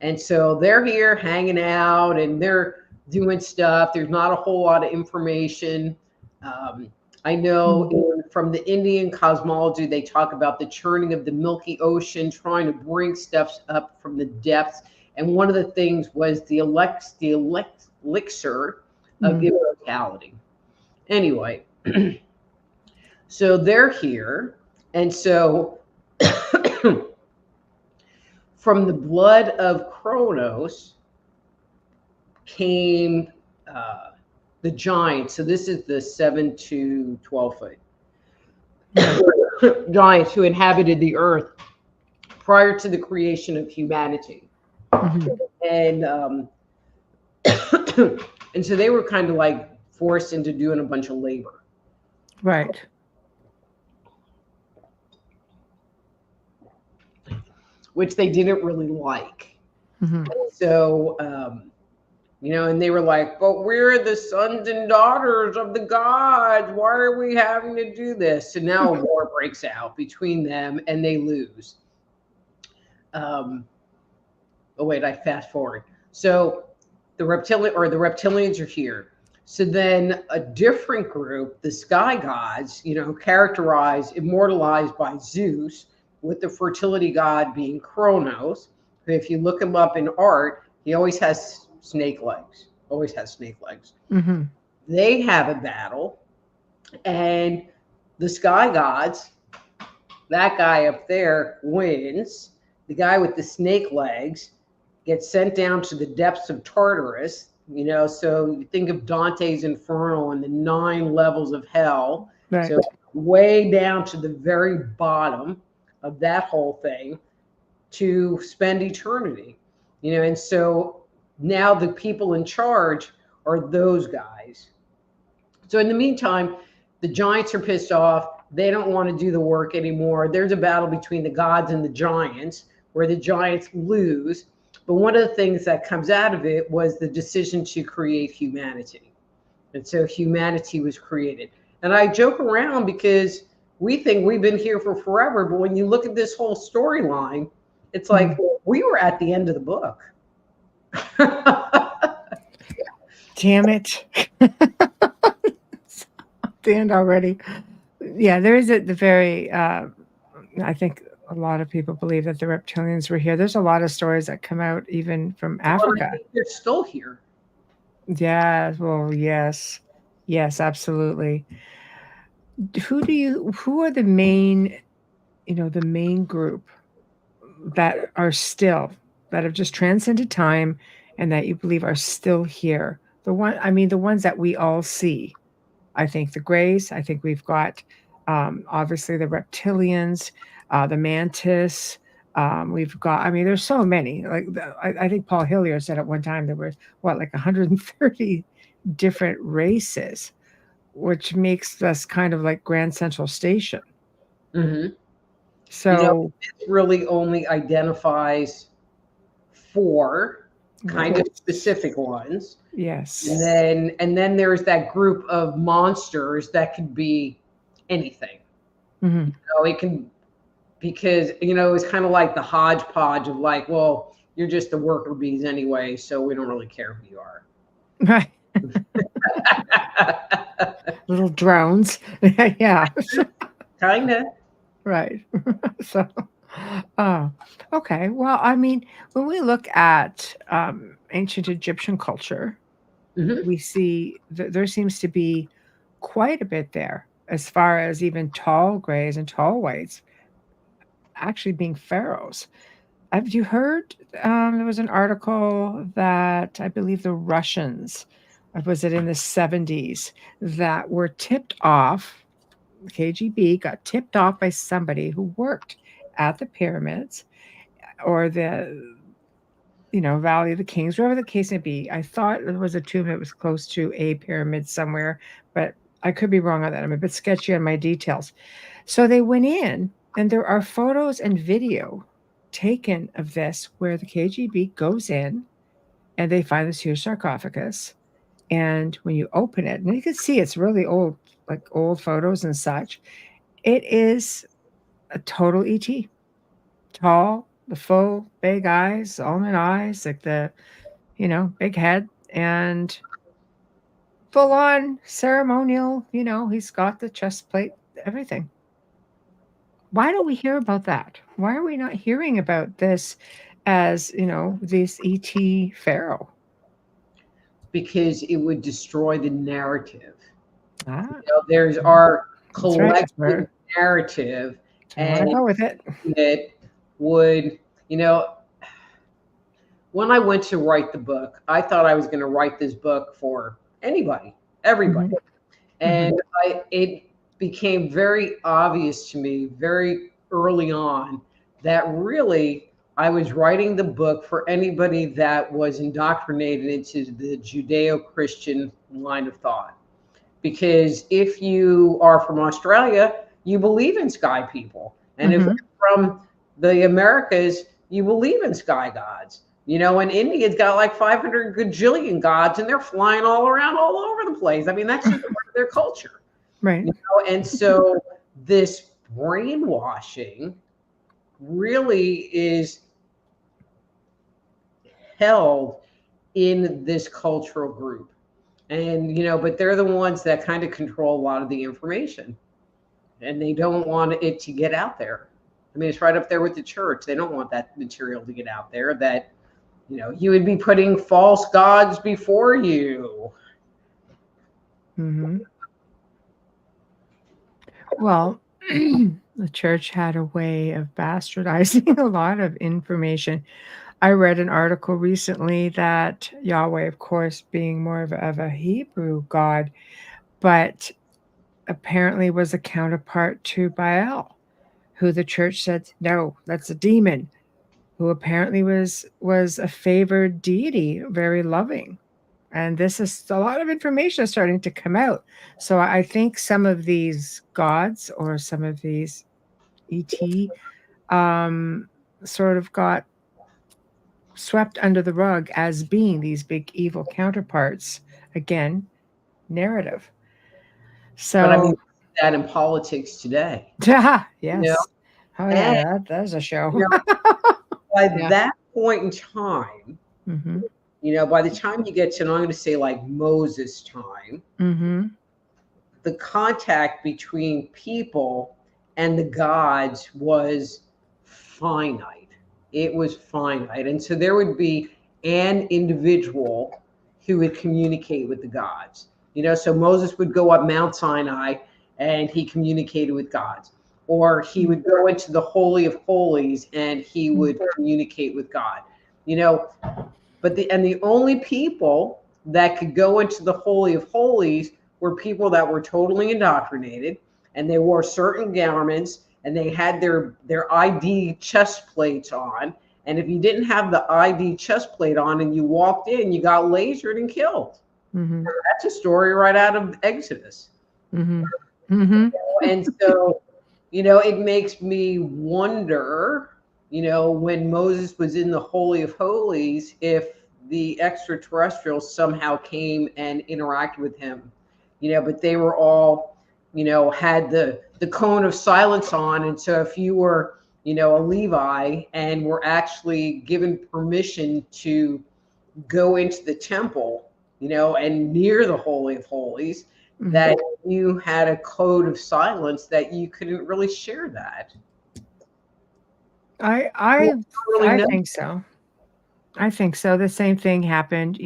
And so they're here hanging out and they're doing stuff. There's not a whole lot of information. I know from the Indian cosmology, they talk about the churning of the Milky Ocean, trying to bring stuff up from the depths. And one of the things was the elixir of immortality. Anyway, so they're here. And so from the blood of Kronos came the giants. So this is the 7 to 12 foot giants who inhabited the earth prior to the creation of humanity. And and so they were kind of like forced into doing a bunch of labor. Right. Which they didn't really like. So, and they were like, but we're the sons and daughters of the gods. Why are we having to do this? So now a war breaks out between them and they lose. Oh, wait, I fast forward. So the reptilians are here. So then a different group, the sky gods, immortalized by Zeus, with the fertility god being Kronos. If you look him up in art, he always has snake legs. They have a battle, and the sky gods, that guy up there wins. The guy with the snake legs gets sent down to the depths of Tartarus. So you think of Dante's Inferno and the 9 levels of hell. Right. So way down to the very bottom of that whole thing to spend eternity, and so now the people in charge are those guys. So in the meantime, the giants are pissed off. They don't want to do the work anymore. There's a battle between the gods and the giants where the giants lose. But one of the things that comes out of it was the decision to create humanity. And so humanity was created. And I joke around because we think we've been here for forever, but when you look at this whole storyline, it's like we were at the end of the book. Damn it. The end already. Yeah, there is the very, I think a lot of people believe that the reptilians were here. There's a lot of stories that come out even from Africa. I think they're still here. Yeah, well, yes. Yes, absolutely. Who are the main, the main group that have just transcended time and that you believe are still here? The ones that we all see. I think the Greys, I think we've got, obviously the reptilians, the mantis, we've got, there's so many. Like I think Paul Hillier said at one time there were, 130 different races, which makes us kind of like Grand Central Station. Mm-hmm. So it really only identifies 4 kind of specific ones. Yes. And then there's that group of monsters that could be anything. Mm-hmm. It can, because it's kind of like the hodgepodge of like, well, you're just the worker bees anyway, so we don't really care who you are. Right. Little drones. Yeah. Kinda. Right. So, okay. Well, I mean, when we look at ancient Egyptian culture, Mm-hmm. we see there seems to be quite a bit there as far as even tall grays and tall whites actually being pharaohs. Have you heard? There was an article that I believe the Russians, was it in the 70s, that were tipped off. The KGB got tipped off by somebody who worked at the pyramids or the Valley of the Kings, wherever the case may be. I thought there was a tomb that was close to a pyramid somewhere, but I could be wrong on that. I'm a bit sketchy on my details. So they went in, and there are photos and video taken of this where the KGB goes in and they find this huge sarcophagus. And when you open it, and you can see it's really old, like old photos and such, it is a total ET. Tall, the full big eyes, almond eyes, like the, big head, and full on ceremonial, he's got the chest plate, everything. Why don't we hear about that? Why are we not hearing about this as, this ET pharaoh? Because it would destroy the narrative. Ah, There's our that's right. That's collective where narrative, I want to and go with it. it would, when I went to write the book, I thought I was going to write this book for anybody, everybody. Mhm. And it became very obvious to me very early on that really I was writing the book for anybody that was indoctrinated into the Judeo-Christian line of thought. Because if you are from Australia, you believe in sky people. And if you're from the Americas, you believe in sky gods. And India's got like 500 gajillion gods, and they're flying all around all over the place. I mean, that's just part of their culture. Right. And so this brainwashing really is held in this cultural group. And, but they're the ones that kind of control a lot of the information. And they don't want it to get out there. I mean, it's right up there with the church. They don't want that material to get out there, that, you would be putting false gods before you. Mm-hmm. Well, the church had a way of bastardizing a lot of information. I read an article recently that Yahweh, of course, being more of a Hebrew god, but apparently was a counterpart to Baal, who the church said, no, that's a demon, who apparently was a favored deity, very loving. And this is a lot of information starting to come out. So I think some of these gods or some of these ET sort of got swept under the rug as being these big evil counterparts. Again, narrative. So, but I mean, that in politics today. yes. Oh, and, yeah, that's a show. By that point in time, mm-hmm. By the time you get to, and I'm going to say like Moses time, the contact between people and the gods was finite. It was finite. And so there would be an individual who would communicate with the gods. So Moses would go up Mount Sinai and he communicated with gods. Or he would go into the Holy of Holies and he would communicate with God. But the only people that could go into the Holy of Holies were people that were totally indoctrinated, and they wore certain garments, and they had their ID chest plates on. And if you didn't have the ID chest plate on and you walked in, you got lasered and killed. That's a story right out of Exodus. And so, it makes me wonder, when Moses was in the Holy of Holies, if the extraterrestrials somehow came and interacted with him, but they were all, had the cone of silence on. And so if you were, a Levi and were actually given permission to go into the temple, and near the Holy of Holies, that you had a code of silence that you couldn't really share that. I think so. I think so. The same thing happened,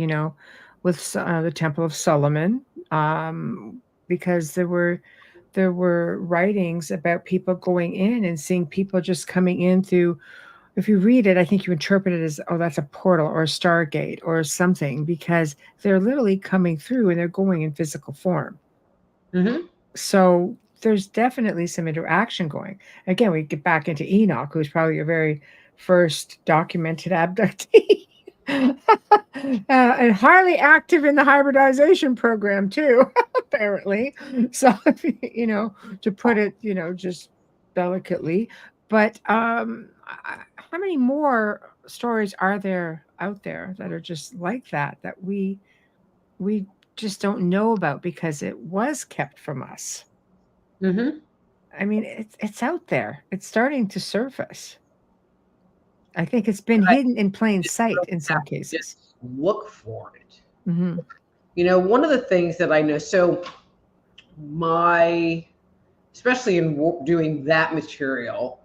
with the Temple of Solomon, because there were writings about people going in and seeing people just coming in through. If you read it, I think you interpret it as, oh, that's a portal or a stargate or something, because they're literally coming through and they're going in physical form. So there's definitely some interaction going. Again, we get back into Enoch, who's probably your very first documented abductee. And highly active in the hybridization program too, apparently. So, to put it, just delicately. But how many more stories are there out there that are just like that we just don't know about because it was kept from us? I mean, it's out there. It's starting to surface. I think it's been hidden in plain sight in some cases. Just look for it. One of the things that I know, so especially in doing that material,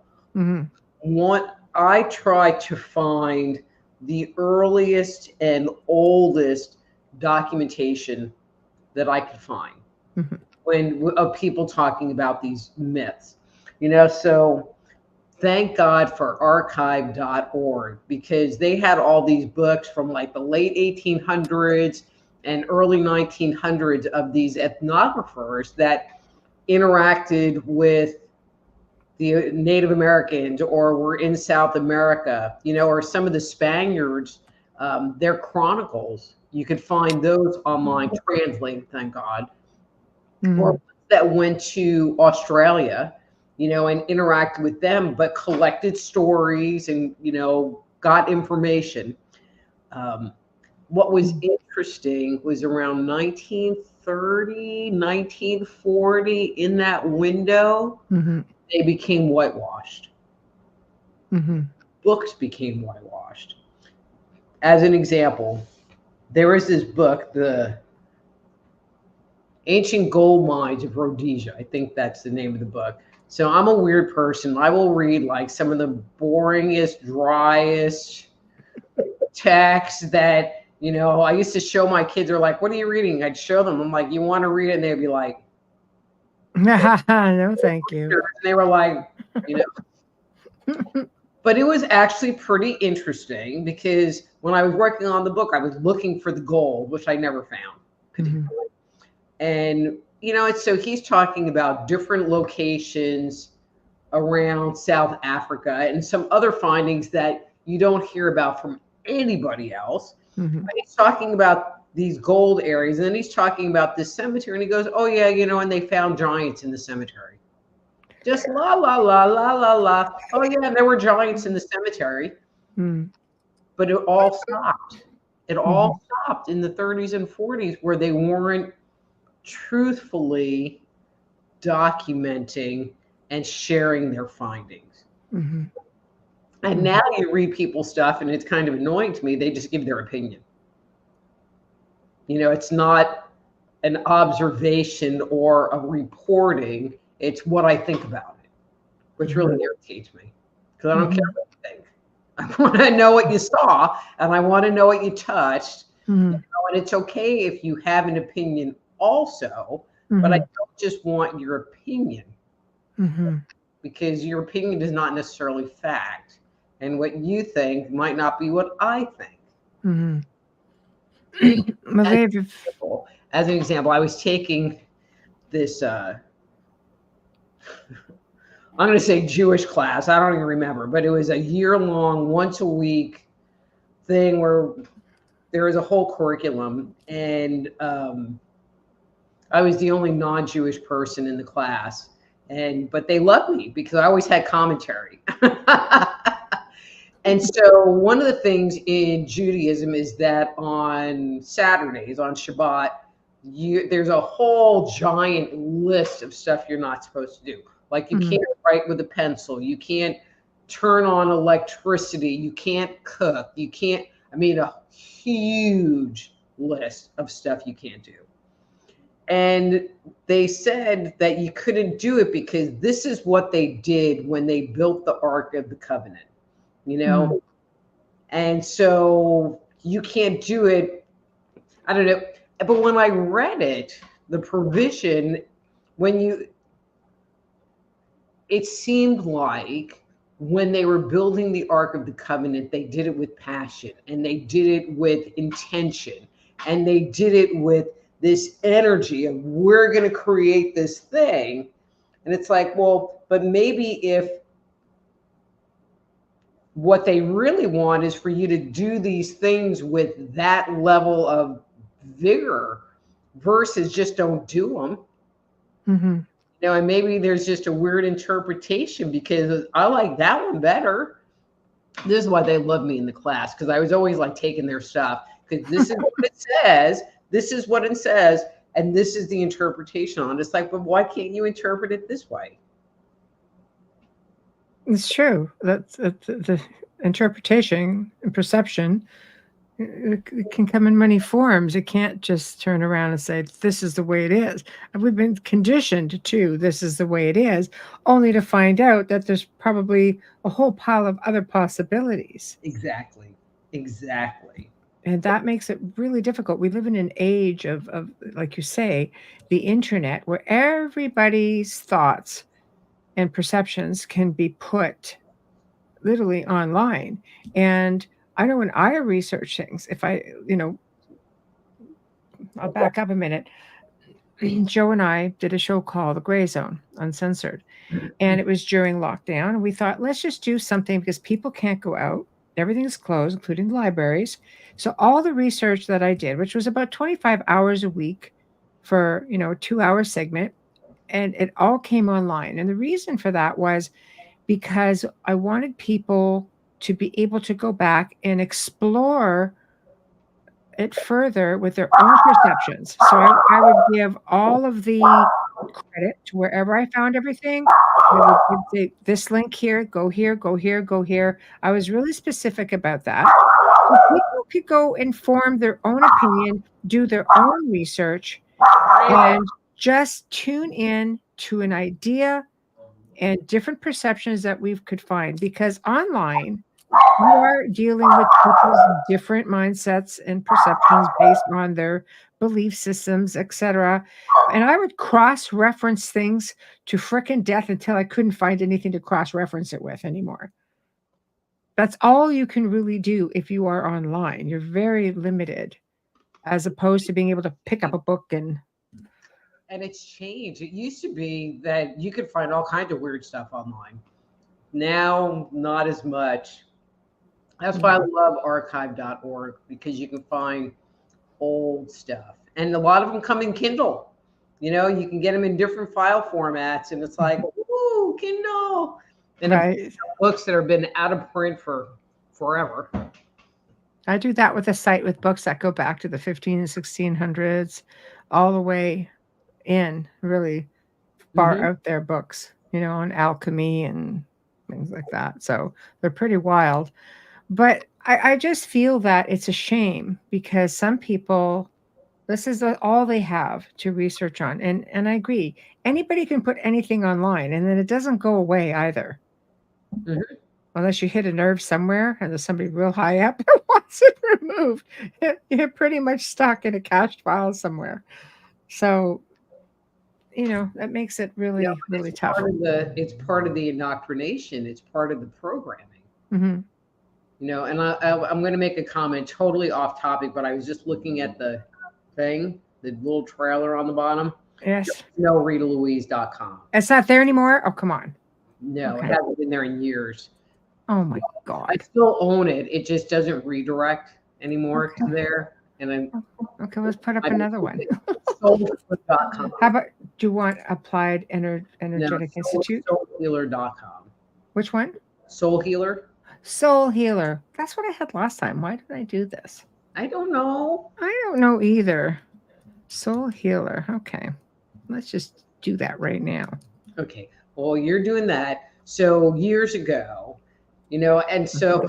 I try to find the earliest and oldest documentation that I could find of people talking about these myths. So thank God for archive.org, because they had all these books from like the late 1800s and early 1900s of these ethnographers that interacted with the Native Americans or were in South America, or some of the Spaniards, their chronicles. You could find those online, translated, thank God. Or that went to Australia, and interacted with them, but collected stories and, got information. What was interesting was around 1930, 1940, in that window, they became whitewashed. Books became whitewashed. As an example, there is this book, The Ancient Gold Mines of Rhodesia. I think that's the name of the book. So I'm a weird person. I will read like some of the boringest, driest texts that, I used to show my kids. They're like, what are you reading? I'd show them. I'm like, you want to read it? And they'd be like, no, thank you. And they were like, But it was actually pretty interesting, because when I was working on the book, I was looking for the gold, which I never found particularly. And, so he's talking about different locations around South Africa and some other findings that you don't hear about from anybody else. He's talking about these gold areas, and then he's talking about this cemetery, and he goes, oh yeah, and they found giants in the cemetery. Just la, la, la, la, la, la. Oh yeah, there were giants in the cemetery. But it all stopped. It all stopped in the 30s and 40s, where they weren't truthfully documenting and sharing their findings. And now you read people's stuff, and it's kind of annoying to me. They just give their opinion. It's not an observation or a reporting. It's what I think about it, which really irritates me, because I don't care what you think. I want to know what you saw, and I want to know what you touched. And it's okay if you have an opinion also, but I don't just want your opinion, because your opinion is not necessarily fact, and what you think might not be what I think. As an example, I was taking this, I'm going to say Jewish class. I don't even remember, but it was a year-long, once-a-week thing where there was a whole curriculum, and I was the only non-Jewish person in the class. But they love me because I always had commentary. And so one of the things in Judaism is that on Saturdays, on Shabbat, there's a whole giant list of stuff you're not supposed to do. Like you can't write with a pencil. You can't turn on electricity. You can't cook. You can't, a huge list of stuff you can't do. And they said that you couldn't do it because this is what they did when they built the Ark of the Covenant, And so you can't do it. I don't know. But when I read it, the provision, it seemed like when they were building the Ark of the Covenant, they did it with passion and they did it with intention and they did it with this energy of we're going to create this thing. And it's like, well, but maybe if what they really want is for you to do these things with that level of vigor versus just don't do them. And maybe there's just a weird interpretation because I like that one better. This is why they love me in the class, because I was always like taking their stuff because this is what it says. This is what it says. And this is the interpretation on it. It's like, but why can't you interpret it this way? It's true. That's the interpretation and perception. It can come in many forms. It can't just turn around and say, this is the way it is. And we've been conditioned to, this is the way it is, only to find out that there's probably a whole pile of other possibilities. Exactly. And that makes it really difficult. We live in an age of, like you say, the internet, where everybody's thoughts and perceptions can be put literally online. And I know when I research things, if I, I'll back up a minute. Joe and I did a show called The Gray Zone, Uncensored. And it was during lockdown. And we thought, let's just do something because people can't go out. Everything is closed, including the libraries. So all the research that I did, which was about 25 hours a week for, a 2-hour segment, and it all came online. And the reason for that was because I wanted people to be able to go back and explore it further with their own perceptions. So I would give all of the credit to wherever I found everything. I would say this link here, go here, go here, go here. I was really specific about that. So people could go and form their own opinion, do their own research, and just tune in to an idea and different perceptions that we could find. Because online, you are dealing with people's different mindsets and perceptions based on their belief systems, etc. And I would cross-reference things to frickin' death until I couldn't find anything to cross-reference it with anymore. That's all you can really do if you are online. You're very limited, as opposed to being able to pick up a book and it's changed. It used to be that you could find all kinds of weird stuff online. Now, not as much. That's why I love archive.org, because you can find old stuff. And a lot of them come in Kindle. You can get them in different file formats. And it's like, ooh, Kindle. And books that have been out of print for forever. I do that with a site with books that go back to the 15 and 1600s, all the way in really far out there books, on alchemy and things like that. So they're pretty wild. But I just feel that it's a shame because some people, this is all they have to research on. And I agree. Anybody can put anything online, and then it doesn't go away either. Unless you hit a nerve somewhere and there's somebody real high up that wants it removed. You're pretty much stuck in a cached file somewhere. So, that makes it really, really tough. It's part of the indoctrination. It's part of the programming. And I'm going to make a comment totally off topic, but I was just looking at the thing, the little trailer on the bottom. Yes. No, RitaLouise.com. It's not there anymore? Oh, come on. No, It hasn't been there in years. Oh my God. I still own it. It just doesn't redirect anymore to there. And okay, let's put up another one. Soulhealer.com. How about, do you want Applied Energetic No, Institute? Soulhealer.com. Which one? Soul Healer? Soul Healer. That's what I had last time. Why did I do this? I don't know. I don't know either. Soul Healer. Okay. Let's just do that right now. Okay. Well, you're doing that. So years ago, and so,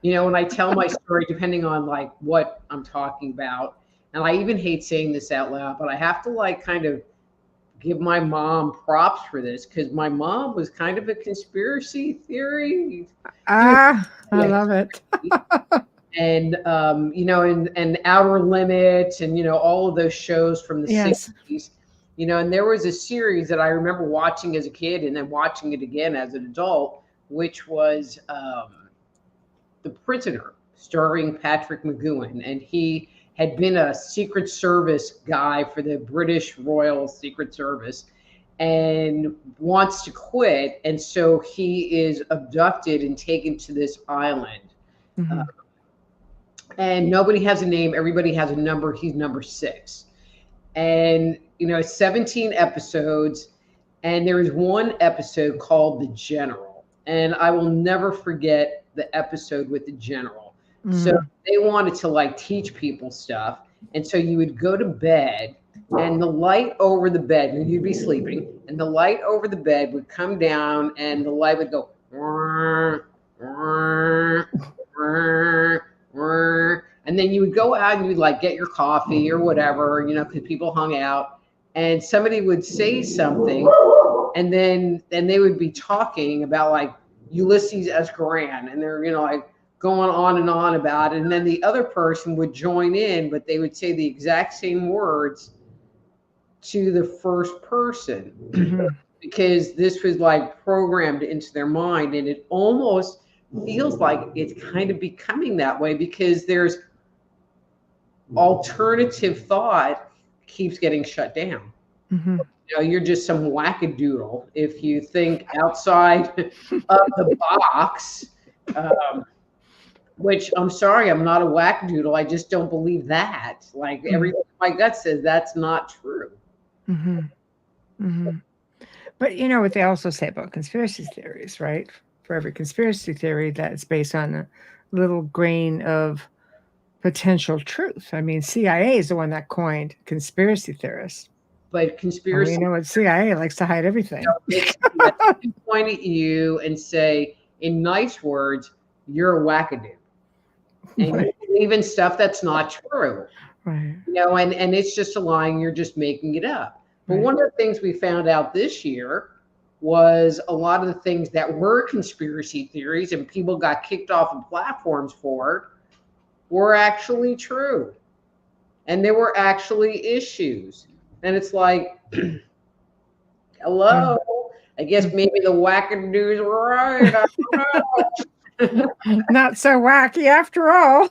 when I tell my story, depending on like what I'm talking about, and I even hate saying this out loud, but I have to like kind of give my mom props for this because my mom was kind of a conspiracy theory. I love it. And and Outer Limits, and all of those shows from the Yes. 60s, and there was a series that I remember watching as a kid and then watching it again as an adult, which was The Prisoner, starring Patrick McGoohan, and he had been a Secret Service guy for the British Royal Secret Service and wants to quit, and so he is abducted and taken to this island. Mhm. And nobody has a name, everybody has a number. He's number 6. And 17 episodes, and there is one episode called The General, and I will never forget the episode with the general. So they wanted to like teach people stuff, and so you would go to bed and the light over the bed, and you'd be sleeping, and the light over the bed would come down and the light would go and then you would go out and you'd like get your coffee or whatever, because people hung out, and somebody would say something, and then they would be talking about like Ulysses S. Grant, and they're like going on and on about it, and then the other person would join in, but they would say the exact same words to the first person because this was like programmed into their mind, and it almost feels like it's kind of becoming that way because there's alternative thought keeps getting shut down. You're just some wackadoodle if you think outside of the box, which I'm sorry, I'm not a wackadoodle. I just don't believe that. Like everything my gut says, that's not true. But what they also say about conspiracy theories, right? For every conspiracy theory, that's based on a little grain of potential truth. I mean, CIA is the one that coined conspiracy theorists. But conspiracy, what CIA likes to hide everything. It's point at you and say, in nice words, you're a wackadoo, and you believe in stuff that's not true. Right. And it's just a lie. You're just making it up. But one of the things we found out this year was a lot of the things that were conspiracy theories and people got kicked off of platforms for were actually true. And there were actually issues. And it's like, hello, I guess maybe the wackadoos were right. I don't know. Not so wacky after all.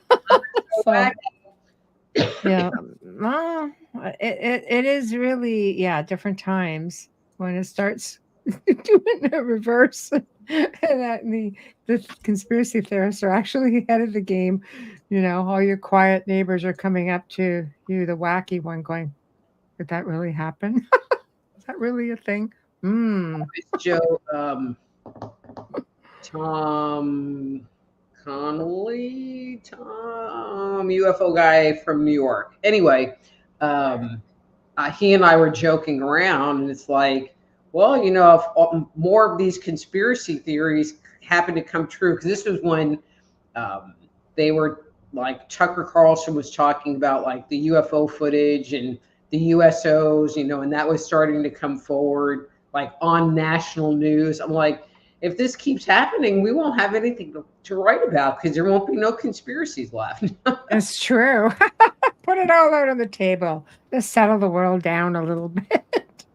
Yeah. Well, it is really, different times when it starts doing the reverse. And that the conspiracy theorists are actually ahead of the game. All your quiet neighbors are coming up to you, the wacky one, going, did that really happen? Is that really a thing? It's Joe, Tom Connolly, UFO guy from New York. Anyway, he and I were joking around, and it's like, well, if more of these conspiracy theories happen to come true, because this was when they were like, Tucker Carlson was talking about like the UFO footage and the USOs, and that was starting to come forward like on national news. I'm like, if this keeps happening, we won't have anything to write about because there won't be no conspiracies left. That's true. Put it all out on the table. Just settle the world down a little bit.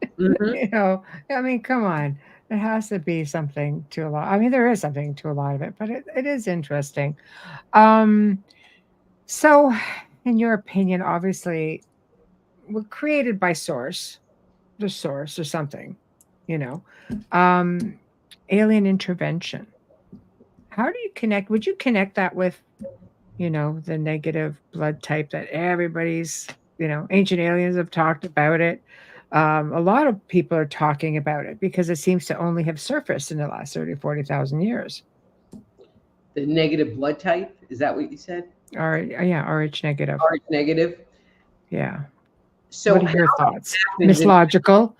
I mean, come on. There has to be something to a lot. I mean, there is something to a lot of it, but it is interesting. So, in your opinion, obviously, we're created by the source or something, alien intervention. How do you connect? Would you connect that with, the negative blood type that everybody's ancient aliens have talked about it. A lot of people are talking about it because it seems to only have surfaced in the last 30, 40,000 years. The negative blood type, is that what you said? Yeah, Rh negative. Rh negative. Yeah. So what are your thoughts? Miss Logical.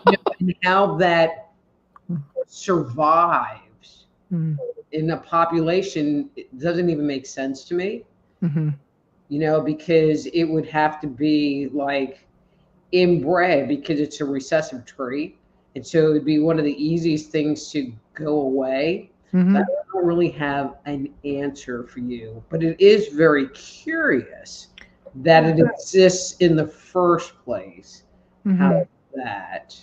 And how that survives in a population, it doesn't even make sense to me. Because it would have to be like inbred, because it's a recessive trait, and so it would be one of the easiest things to go away. I don't really have an answer for you, but it is very curious that it exists in the first place. How that?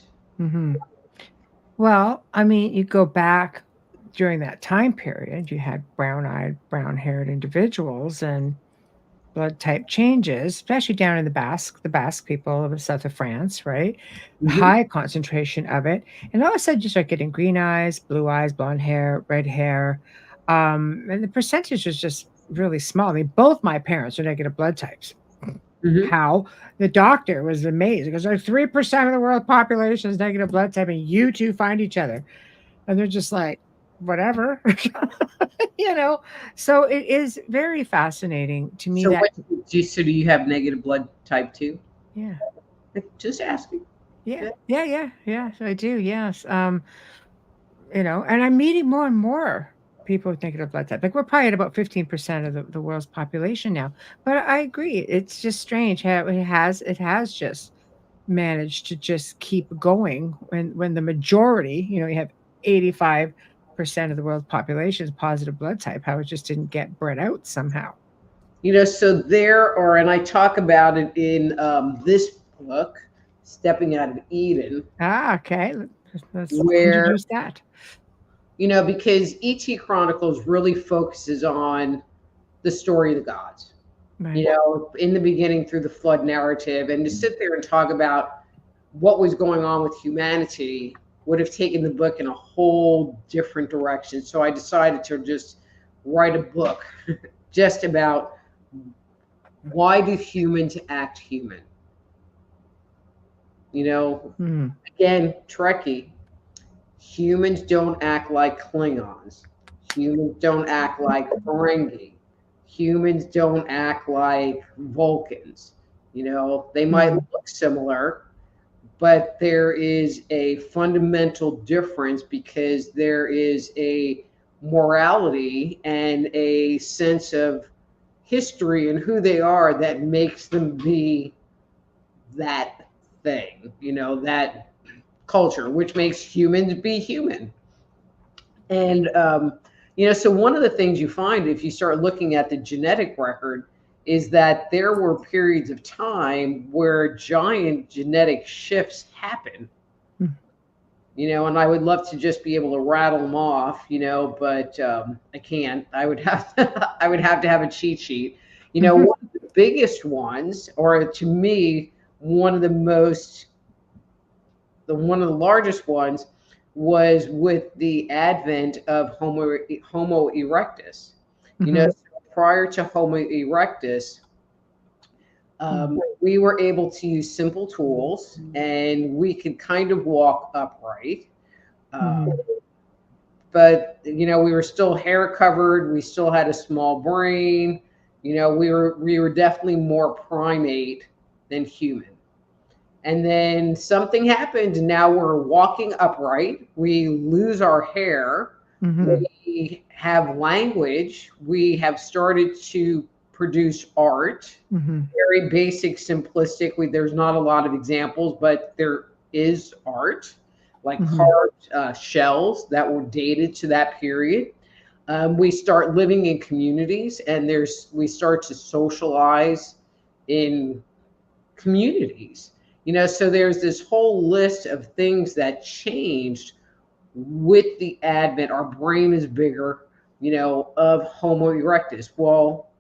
Well, I mean, you go back during that time period, you had brown-eyed, brown-haired individuals, and blood type changes, especially down in the Basque people of the south of France, right? High concentration of it. And all of a sudden you start getting green eyes, blonde hair, red hair. And the percentage is just really small. I mean, both my parents are negative blood types. How? The doctor was amazed because like 3% of the world population is negative blood type, and you two find each other. And they're just like, whatever. So it is very fascinating to me. So do you have negative blood type 2? Yeah. Just asking. Yeah. So I do. Yes. And I'm meeting more and more people with negative blood type. Like we're probably at about 15% of the world's population now. But I agree. It's just strange how it has just managed to just keep going when the majority, you have 85% of the world's population is positive blood type, how it just didn't get bred out somehow. So and I talk about it in this book, Stepping Out of Eden. Okay. Let's introduce that. Because E.T. Chronicles really focuses on the story of the gods. Right. In the beginning through the flood narrative, and to sit there and talk about what was going on with humanity would have taken the book in a whole different direction. So I decided to just write a book just about why do humans act human? Again, Trekkie. Humans don't act like Klingons. Humans don't act like Ferengi. Humans don't act like Vulcans. They might look similar, but there is a fundamental difference because there is a morality and a sense of history and who they are that makes them be that thing, that culture, which makes humans be human. And, so one of the things you find if you start looking at the genetic record is that there were periods of time where giant genetic shifts happen. And I would love to just be able to rattle them off, but I can't. I would have to have a cheat sheet. One of the biggest ones, or to me, one of the largest ones, was with the advent of Homo erectus. So prior to Homo erectus, we were able to use simple tools, and we could kind of walk upright. But we were still hair covered. We still had a small brain. We were definitely more primate than human. And then something happened, and now we're walking upright. We lose our hair. We have language. We have started to produce art. Very basic, simplistic. There's not a lot of examples, but there is art, like carved shells that were dated to that period. We start living in communities, and we start to socialize in communities. So there's this whole list of things that changed with the advent. Our brain is bigger, of Homo erectus. Well,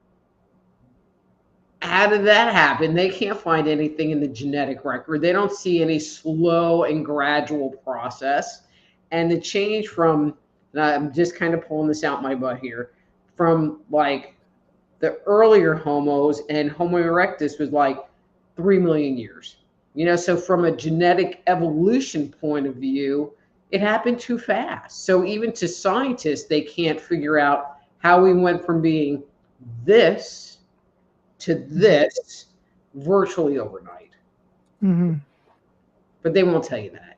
how did that happen? They can't find anything in the genetic record. They don't see any slow and gradual process. And the change from, and I'm just kind of pulling this out my butt here, from like the earlier homos, and Homo erectus was like 3 million years. So from a genetic evolution point of view, it happened too fast. So even to scientists, they can't figure out how we went from being this to this virtually overnight. Mm-hmm. But they won't tell you that.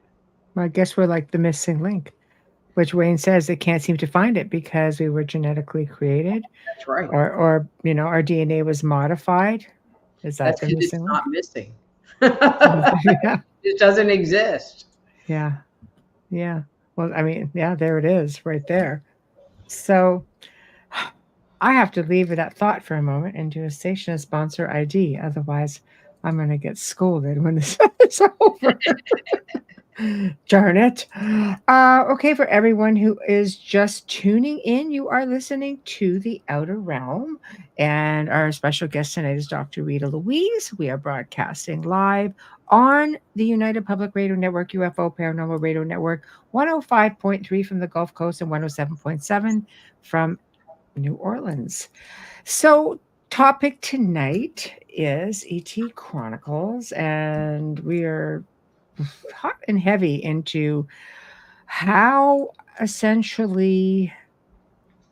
Well, I guess we're like the missing link, which Wayne says they can't seem to find it because we were genetically created. That's right. Or our DNA was modified. Is that That's the because it's missing not link? missing. Yeah. It doesn't exist. Yeah. Yeah. Well, I mean, yeah, there it is right there. So I have to leave that thought for a moment and do a station sponsor ID. Otherwise, I'm going to get scolded when this is over. Darn it. Okay, for everyone who is just tuning in, you are listening to The Outer Realm. And our special guest tonight is Dr. Rita Louise. We are broadcasting live on the United Public Radio Network, UFO Paranormal Radio Network, 105.3 from the Gulf Coast and 107.7 from New Orleans. So, topic tonight is ET Chronicles, and we are hot and heavy into how essentially,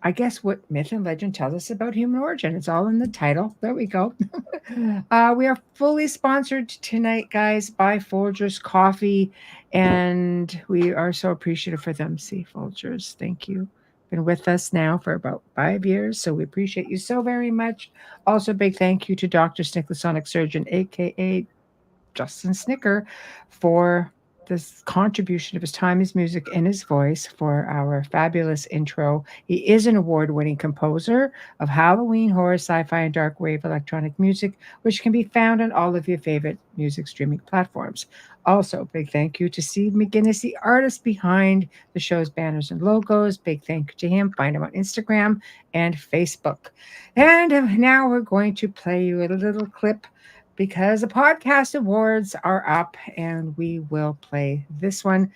I guess, what myth and legend tells us about human origin. It's all in the title. There we go. We are fully sponsored tonight, guys, by Folgers Coffee, and we are so appreciative for them. See, Folgers, thank you. Been with us now for about 5 years, so we appreciate you so very much. Also, big thank you to Dr. Snick, the Sonic Surgeon, aka Justin Snicker, for this contribution of his time, his music, and his voice for our fabulous intro. He is an award-winning composer of Halloween, horror, sci-fi, and dark wave electronic music, which can be found on all of your favorite music streaming platforms. Also, big thank you to Steve McGinnis, the artist behind the show's banners and logos. Big thank you to him. Find him on Instagram and Facebook. And now we're going to play you a little clip because the podcast awards are up, and we will play this one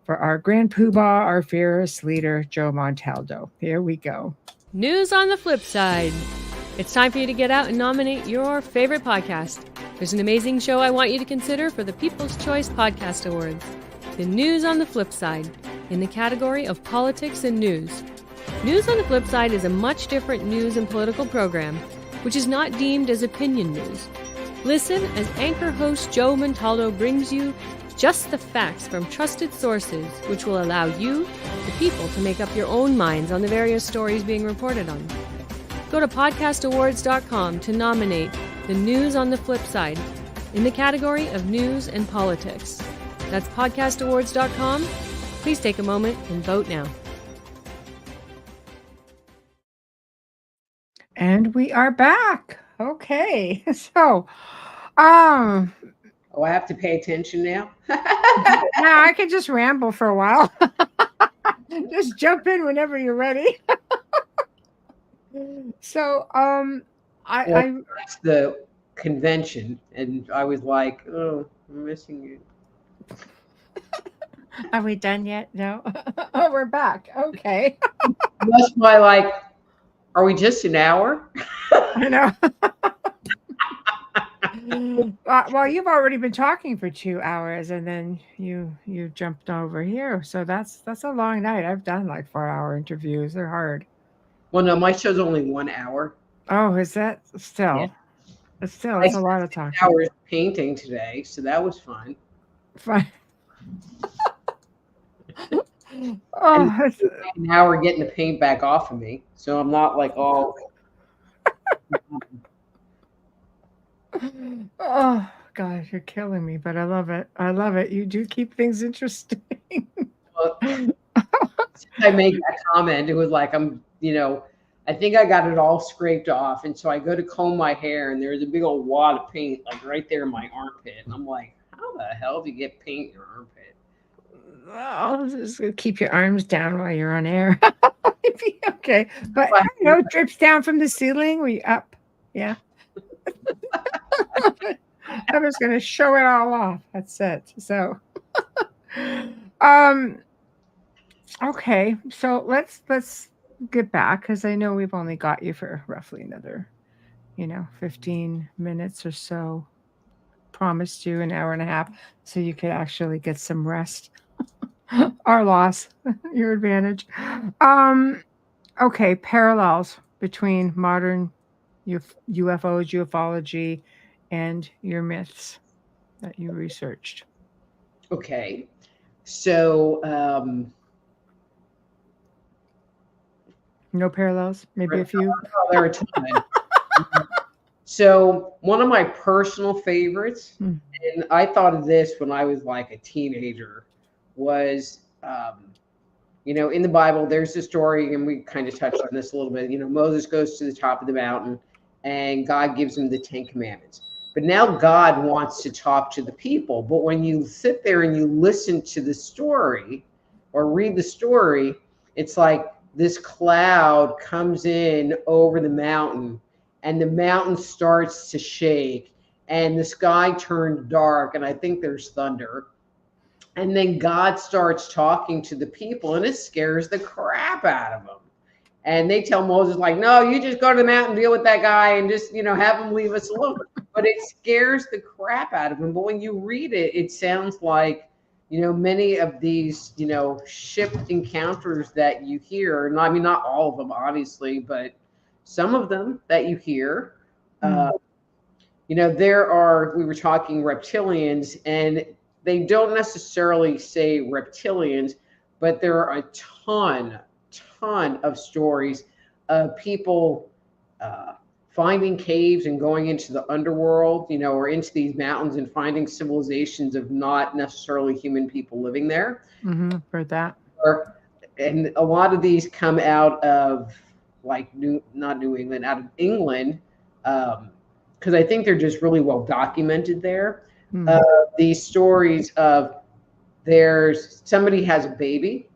for our grand poobah, our fearless leader, Joe Montaldo. Here we go. News on the flip side. It's time for you to get out and nominate your favorite podcast. There's an amazing show I want you to consider for the People's Choice Podcast Awards. The News on the Flip Side, in the category of politics and news. News on the Flip Side is a much different news and political program, which is not deemed as opinion news. Listen as anchor host Joe Montaldo brings you just the facts from trusted sources, which will allow you, the people, to make up your own minds on the various stories being reported on. Go to podcastawards.com to nominate the News on the Flip Side in the category of news and politics. That's podcastawards.com. Please take a moment and vote now. And we are back. Okay. So, Oh, I have to pay attention now? now I can just ramble for a while. Just jump in whenever you're ready. So, That's the convention, and I was like, oh, I'm missing you. Are we done yet? No. Oh, we're back. Okay. That's why, like, are we just an hour? I know. Well, you've already been talking for 2 hours, and then you jumped over here. So that's a long night. I've done like 4-hour interviews. They're hard. Well, no, my show's only 1 hour. Oh, is that still? Yeah. It's a lot of talking. Hours painting today, so that was fun. Fine. Oh, it's, an hour getting the paint back off of me, so I'm not like all. oh gosh, you're killing me, but I love it. I love it. You do keep things interesting. Well, I made that comment. It was like I think I got it all scraped off, and so I go to comb my hair, and there's a big old wad of paint like right there in my armpit, and I'm like, how the hell do you get paint in your armpit? Oh, just keep your arms down while you're on air. Okay, but drips down from the ceiling. We up, yeah. I was going to show it all off. That's it. So, okay. So let's get back, because I know we've only got you for roughly another, 15 minutes or so. promised you an hour and a half so you could actually get some rest. Our loss, your advantage. Okay, parallels between modern UFOs, ufology, and your myths that you researched. Okay. So, no parallels? Maybe a few? there are a ton. So, one of my personal favorites, and I thought of this when I was like a teenager, was, in the Bible, there's a story, and we kind of touched on this a little bit. Moses goes to the top of the mountain, and God gives him the 10 Commandments. But now God wants to talk to the people. But when you sit there and you listen to the story or read the story, it's like this cloud comes in over the mountain, and the mountain starts to shake, and the sky turns dark, and I think there's thunder. And then God starts talking to the people, and it scares the crap out of them. And they tell Moses, like, no, you just go to the mountain, deal with that guy, and just, have him leave us alone. But it scares the crap out of him. But when you read it, it sounds like, many of these, ship encounters that you hear, and I mean, not all of them, obviously, but some of them that you hear, there are, we were talking reptilians, and they don't necessarily say reptilians, but there are a ton of stories of people finding caves and going into the underworld, or into these mountains and finding civilizations of not necessarily human people living there. Heard that. And a lot of these come out of like not New England, out of England, because I think they're just really well documented there. These stories of somebody has a baby,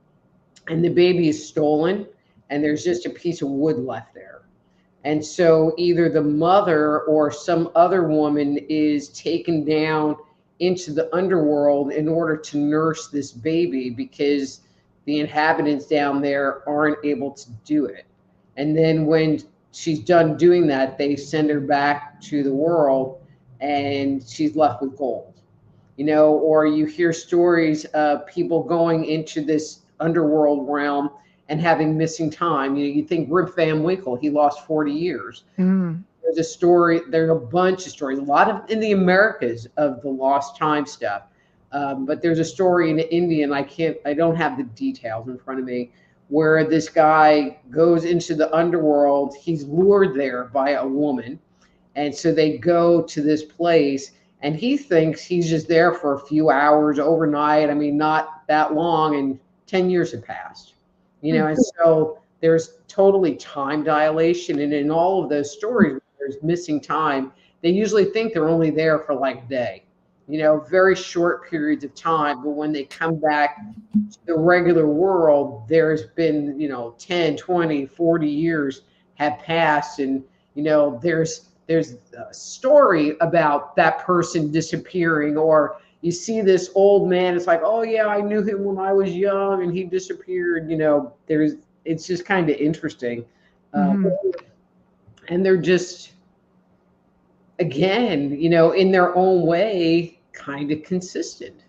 and the baby is stolen, and there's just a piece of wood left there. And so either the mother or some other woman is taken down into the underworld in order to nurse this baby, because the inhabitants down there aren't able to do it. And then when she's done doing that, they send her back to the world, and she's left with gold. Or you hear stories of people going into this underworld realm and having missing time. You think Rip Van Winkle, he lost 40 years. There's a story, there's a bunch of stories, a lot of in the Americas of the lost time stuff. But there's a story in India, and I don't have the details in front of me, where this guy goes into the underworld. He's lured there by a woman. And so they go to this place, and he thinks he's just there for a few hours overnight. I mean, not that long, and 10 years have passed. And so there's totally time dilation. And in all of those stories, there's missing time. They usually think they're only there for like a day, very short periods of time. But when they come back to the regular world, there's been, 10, 20, 40 years have passed. And, there's a story about that person disappearing, or you see this old man, it's like, oh yeah, I knew him when I was young and he disappeared. It's just kind of interesting. And they're just, again, in their own way, kind of consistent.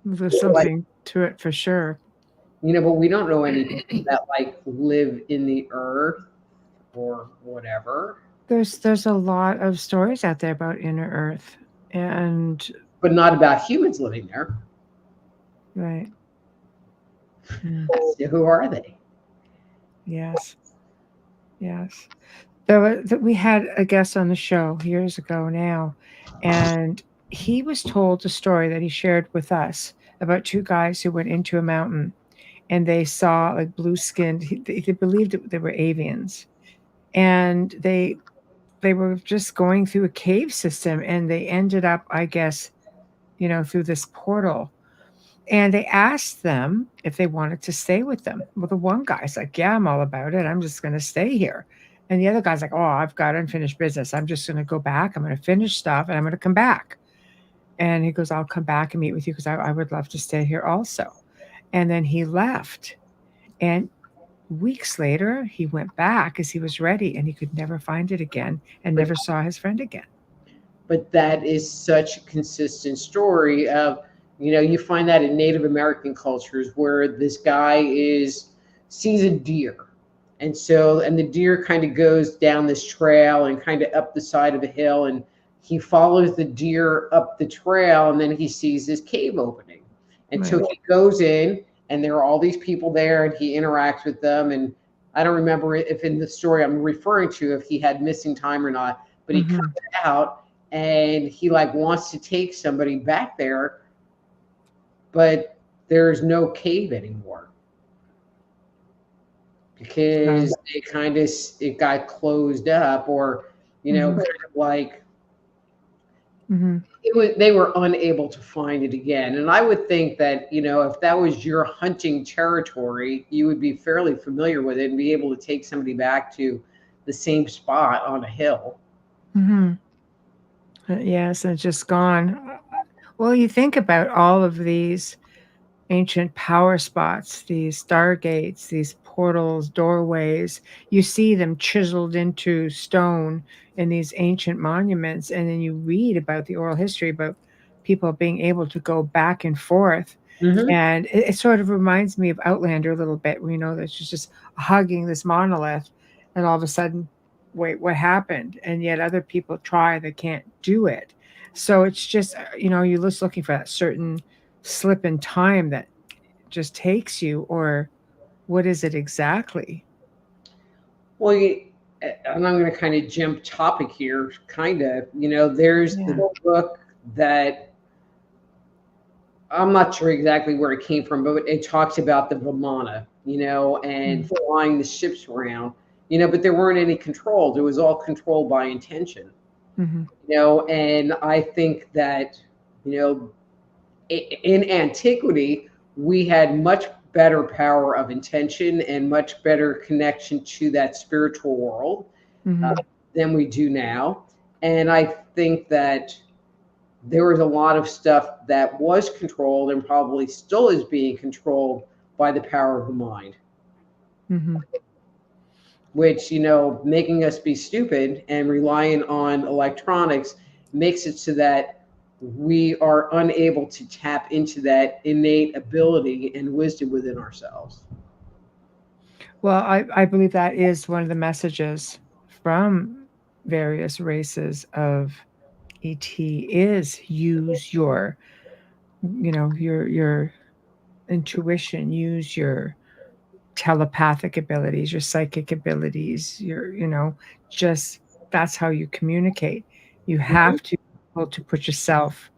There's something to it for sure. But we don't know any people that like live in the earth or whatever. There's a lot of stories out there about inner earth, but not about humans living there. Right. So who are they? Yes. We had a guest on the show years ago now, and he was told a story that he shared with us about two guys who went into a mountain, and they saw like blue-skinned. They believed they were avians, and they were just going through a cave system, and they ended up, I guess, through this portal. And they asked them if they wanted to stay with them. Well, the one guy's like, yeah, I'm all about it. I'm just going to stay here. And the other guy's like, oh, I've got unfinished business. I'm just going to go back. I'm going to finish stuff, and I'm going to come back. And he goes, I'll come back and meet with you, because I would love to stay here also. And then he left. And weeks later, he went back as he was ready and he could never find it again and But never saw his friend again. but that is such a consistent story of, you find that in Native American cultures where this guy sees a deer, and the deer kind of goes down this trail and kind of up the side of a hill, and he follows the deer up the trail, and then he sees this cave opening, and so Right. he goes in, and there are all these people there, and he interacts with them, and I don't remember if in the story I'm referring to if he had missing time or not, but he comes out and he like wants to take somebody back there, but there's no cave anymore because it got closed up, or kind of like they were unable to find it again. And I would think that if that was your hunting territory, you would be fairly familiar with it and be able to take somebody back to the same spot on a hill. Yes, and it's just gone. Well, you think about all of these ancient power spots, these stargates, these portals, doorways. You see them chiseled into stone in these ancient monuments, and then you read about the oral history about people being able to go back and forth. And it sort of reminds me of Outlander a little bit, where that she's just hugging this monolith, and all of a sudden, wait, what happened? And yet other people try, they can't do it. So it's just, you're just looking for that certain slip in time that just takes you, or what is it exactly? Well, and I'm going to kind of jump topic here, there's the book that I'm not sure exactly where it came from, but it talks about the Vimana, and flying the ships around, but there weren't any controls. It was all controlled by intention, and I think that, in antiquity, we had much better power of intention and much better connection to that spiritual world than we do now. And I think that there was a lot of stuff that was controlled and probably still is being controlled by the power of the mind, which, making us be stupid and relying on electronics makes it so that we are unable to tap into that innate ability and wisdom within ourselves. Well, I believe that is one of the messages from various races of ET is use your, your intuition, use your telepathic abilities, your psychic abilities, just that's how you communicate. You have to be able to put yourself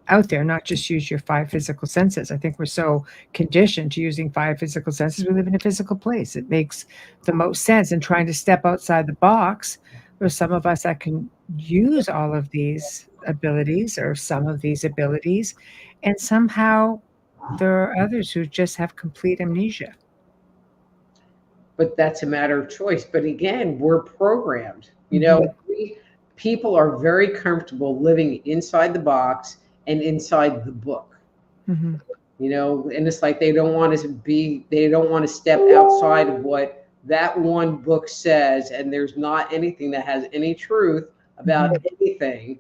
out there, not just use your 5 physical senses. I think we're so conditioned to using 5 physical senses. We live in a physical place. It makes the most sense. And trying to step outside the box, there's some of us that can use all of these abilities or some of these abilities, and somehow there are others who just have complete amnesia. But that's a matter of choice. But again, we're programmed. People are very comfortable living inside the box and inside the book. And it's like they don't want to step outside of what that one book says, and there's not anything that has any truth about anything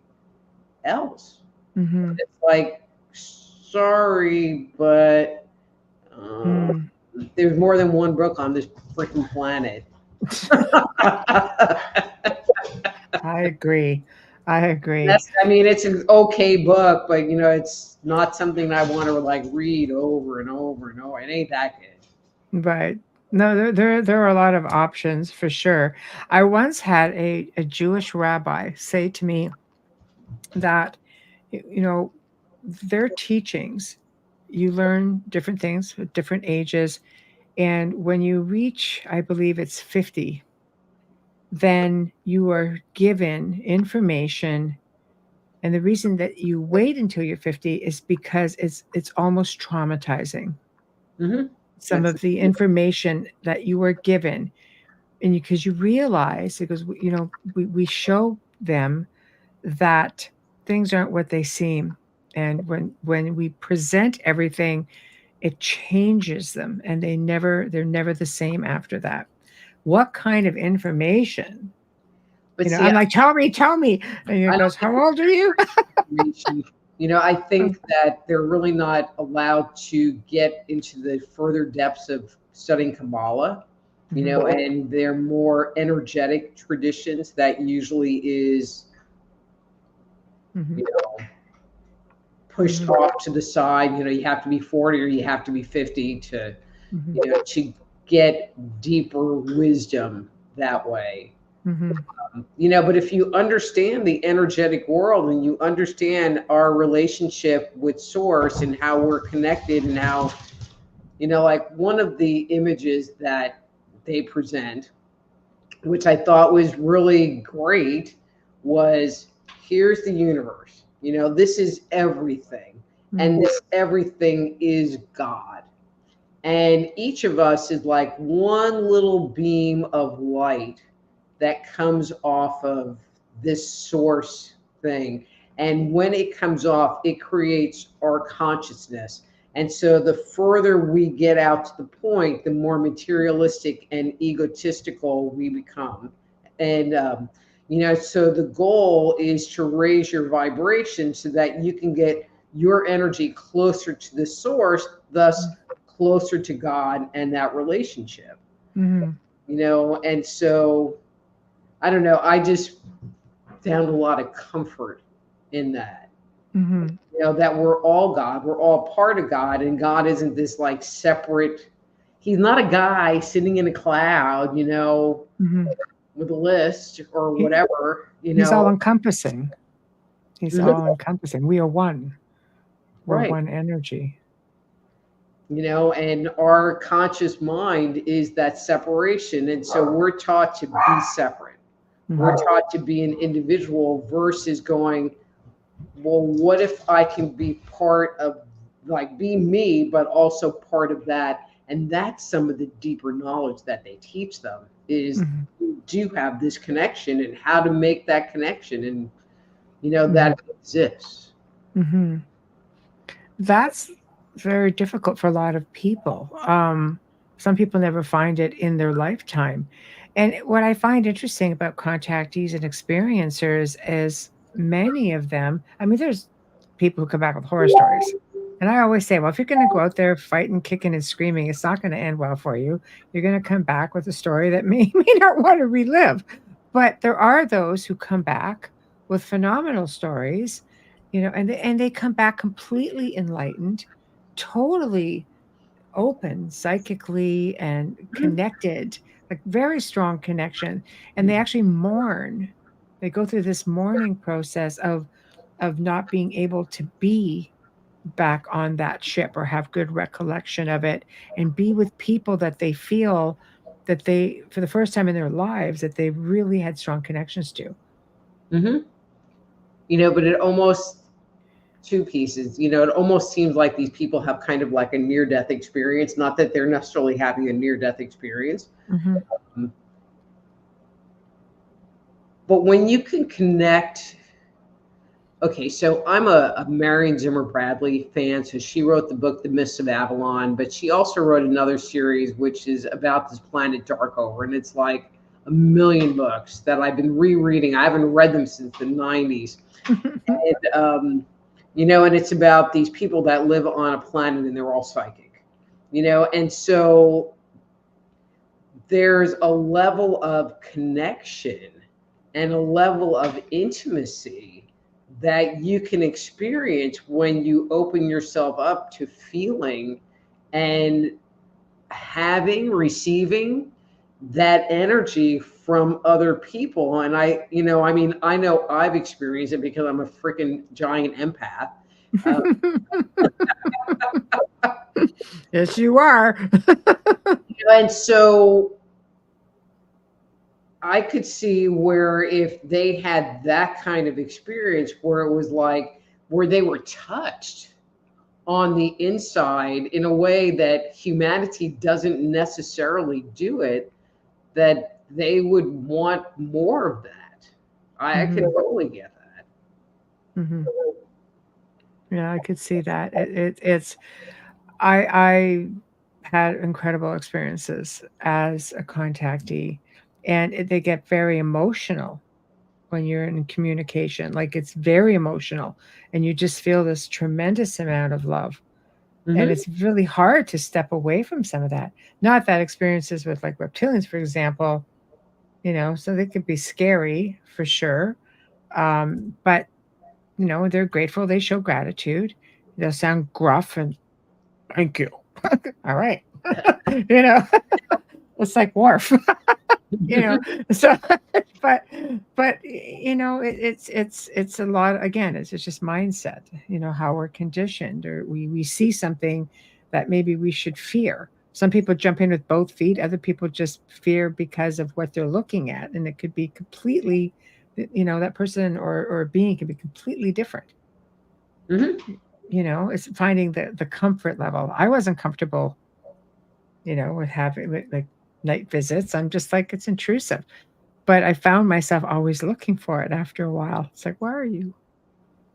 else. It's like, sorry, but there's more than one book on this freaking planet. I agree. It's an okay book, but it's not something I want to read over and over and over. It ain't that good. Right. No, there are a lot of options for sure. I once had a Jewish rabbi say to me that, their teachings, you learn different things at different ages. And when you reach, I believe it's 50, then you are given information. And the reason that you wait until you're 50 is because it's almost traumatizing. Some of the information that you were given, and because you realize, because we show them that things aren't what they seem, and when we present everything it changes them, and they're never the same after that. What kind of information? But see, I'm like, tell me. And he I don't goes, how old are you? information. I think that they're really not allowed to get into the further depths of studying Kabbalah, and they're more energetic traditions that usually is, pushed off to the side. You have to be 40 or you have to be 50 to, to get deeper wisdom that way. But if you understand the energetic world and you understand our relationship with source and how we're connected and how, like one of the images that they present, which I thought was really great, was here's the universe. This is everything. And this everything is God. And each of us is like one little beam of light that comes off of this source thing. And when it comes off, it creates our consciousness. And so the further we get out to the point, the more materialistic and egotistical we become. And, so the goal is to raise your vibration so that you can get your energy closer to the source, thus closer to God and that relationship. And so I don't know. I just found a lot of comfort in that. That we're all God. We're all part of God. And God isn't this like separate. He's not a guy sitting in a cloud, with a list or whatever. He's all encompassing. He's all encompassing. We are one. We're one energy. And our conscious mind is that separation. And so we're taught to be separate. We're taught to be an individual versus going, well, what if I can be part of, like, be me, but also part of that? And that's some of the deeper knowledge that they teach them is you do have this connection and how to make that connection. And, that exists. That's very difficult for a lot of people. Some people never find it in their lifetime. And what I find interesting about contactees and experiencers is many of them, there's people who come back with horror stories. And I always say, well, if you're going to go out there fighting, kicking, and screaming, it's not going to end well for you. You're going to come back with a story that may not want to relive. But there are those who come back with phenomenal stories, and they come back completely enlightened, totally open psychically and connected, like very strong connection. And they actually mourn. They go through this mourning process of not being able to be back on that ship or have good recollection of it and be with people that they feel that they, for the first time in their lives, that they really had strong connections to. But it almost, two pieces, it almost seems like these people have kind of like a near-death experience. Not that they're necessarily having a near-death experience. But when you can connect, okay, so I'm a Marion Zimmer Bradley fan. So she wrote the book, The Mists of Avalon, but she also wrote another series, which is about this planet Darkover. And it's like a million books that I've been rereading. I haven't read them since the 90s. And, and it's about these people that live on a planet and they're all psychic, and so there's a level of connection and a level of intimacy that you can experience when you open yourself up to feeling and receiving that energy from other people. And I know I've experienced it because I'm a freaking giant empath. Yes, you are. And so I could see where if they had that kind of experience where it was like, where they were touched on the inside in a way that humanity doesn't necessarily do it, that they would want more of that. I can totally get that. Yeah, I could see that. It's I had incredible experiences as a contactee, and they get very emotional when you're in communication. Like it's very emotional, and you just feel this tremendous amount of love. And Mhm. it's really hard to step away from some of that. Not that experiences with like reptilians, for example, so they could be scary for sure. But they're grateful, they show gratitude. They'll sound gruff and thank you. All right. you know, it's like Worf. you know so but it's a lot. Again, it's just mindset, how we're conditioned, or we see something that maybe we should fear. Some people jump in with both feet, other people just fear because of what they're looking at, and it could be completely, that person or being can be completely different. Mhm. It's finding the comfort level. I wasn't comfortable, with having with, like, night visits. I'm just like, it's intrusive. But I found myself always looking for it after a while. It's like, where are you?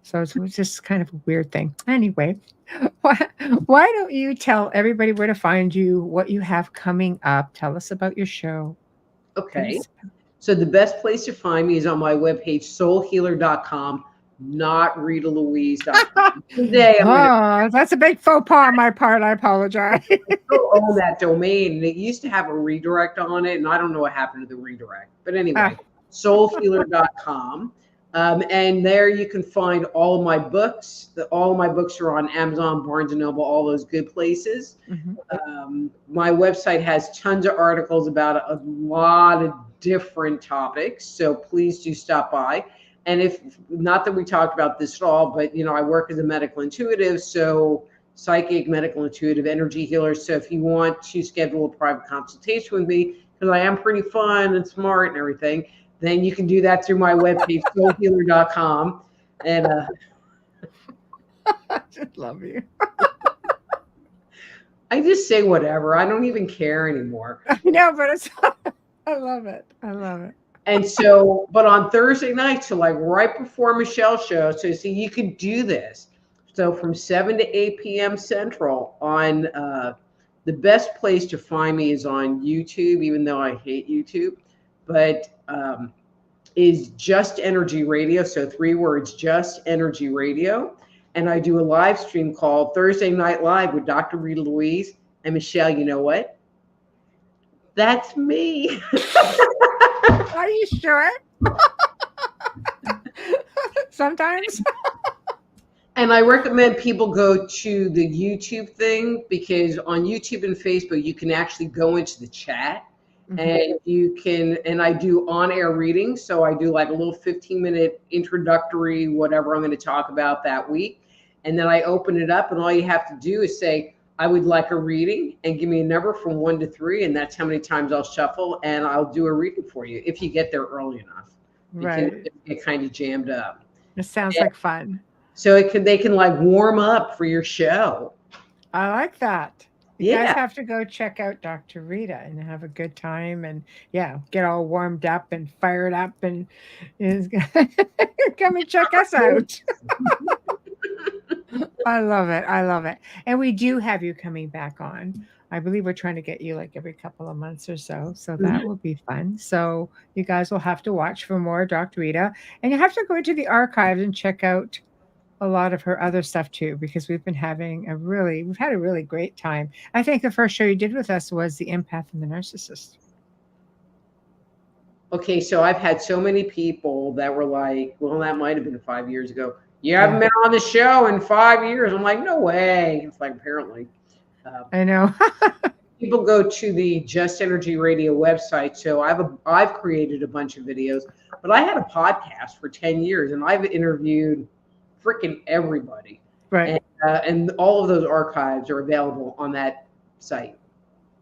So it was just kind of a weird thing. Anyway, why, why don't you tell everybody where to find you, what you have coming up? Tell us about your show, Okay. please. So the best place to find me is on my webpage, soulhealer.com, not RitaLouise.com. Today I'm going to Oh, that's a big faux pas on my part. I apologize. still own that domain. And it used to have a redirect on it, and I don't know what happened to the redirect. But Ah, anyway, soulhealer.com. And there you can find all of my books. All of my books are on Amazon, Barnes & Noble, all those good places. mhm. My website has tons of articles about a lot of different topics, so please do stop by. And if not that we talked about this at all, but I work as a medical intuitive, so psychic, medical intuitive, energy healer. So if you want to schedule a private consultation with me, because I am pretty fun and smart and everything, then you can do that through my webpage, soulhealer.com. And I just love you. I just say whatever. I don't even care anymore. I know, but it's, I love it. I love it. And so, but on Thursday night, so like right before Michelle's show, so see, you could do this. So from 7 to 8 p.m. Central on the best place to find me is on YouTube, even though I hate YouTube, but is Just Energy Radio. So 3 words, Just Energy Radio. And I do a live stream called Thursday Night Live with Dr. Rita Louise. And Michelle, you know what? That's me. Are you sure? Sometimes. And I recommend people go to the YouTube thing, because on YouTube and Facebook, you can actually go into the chat and you can, and I do on-air readings. So I do like a little 15-minute introductory, whatever I'm going to talk about that week. And then I open it up, and all you have to do is say, I would like a reading, and give me a number from 1 to 3. And that's how many times I'll shuffle, and I'll do a reading for you if you get there early enough. Because Right. it get kind of jammed up. It sounds like fun. So they can like warm up for your show. I like that. You Yeah. guys have to go check out Dr. Rita and have a good time, and get all warmed up and fired up, and come and check us out. I love it. I love it. And we do have you coming back on. I believe we're trying to get you like every couple of months or so. So that will be fun. So you guys will have to watch for more Dr. Rita. And you have to go into the archives and check out a lot of her other stuff too, because we've had a really great time. I think the first show you did with us was the Empath and the Narcissist. Okay, so I've had so many people that were like, well, that might have been 5 years ago. You haven't been on the show in 5 years. I'm like, no way. It's like, apparently. I know. People go to the Just Energy Radio website. So I've created a bunch of videos, but I had a podcast for 10 years, and I've interviewed freaking everybody. Right. And all of those archives are available on that site.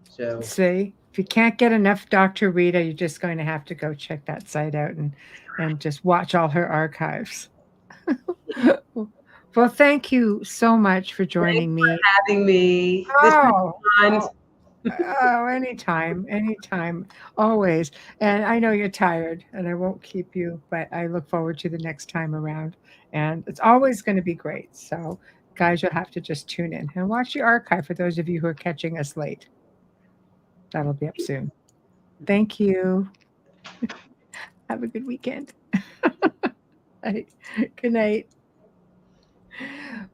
So see, if you can't get enough Dr. Rita, you're just going to have to go check that site out and just watch all her archives. Well, thank you so much for joining me. Having me. Oh, This anytime, always. And I know you're tired, and I won't keep you, but I look forward to the next time around. And it's always going to be great. So Guys, you'll have to just tune in and watch the archive for those of you who are catching us late. That'll be up soon. Thank you. Have a good weekend. Good night.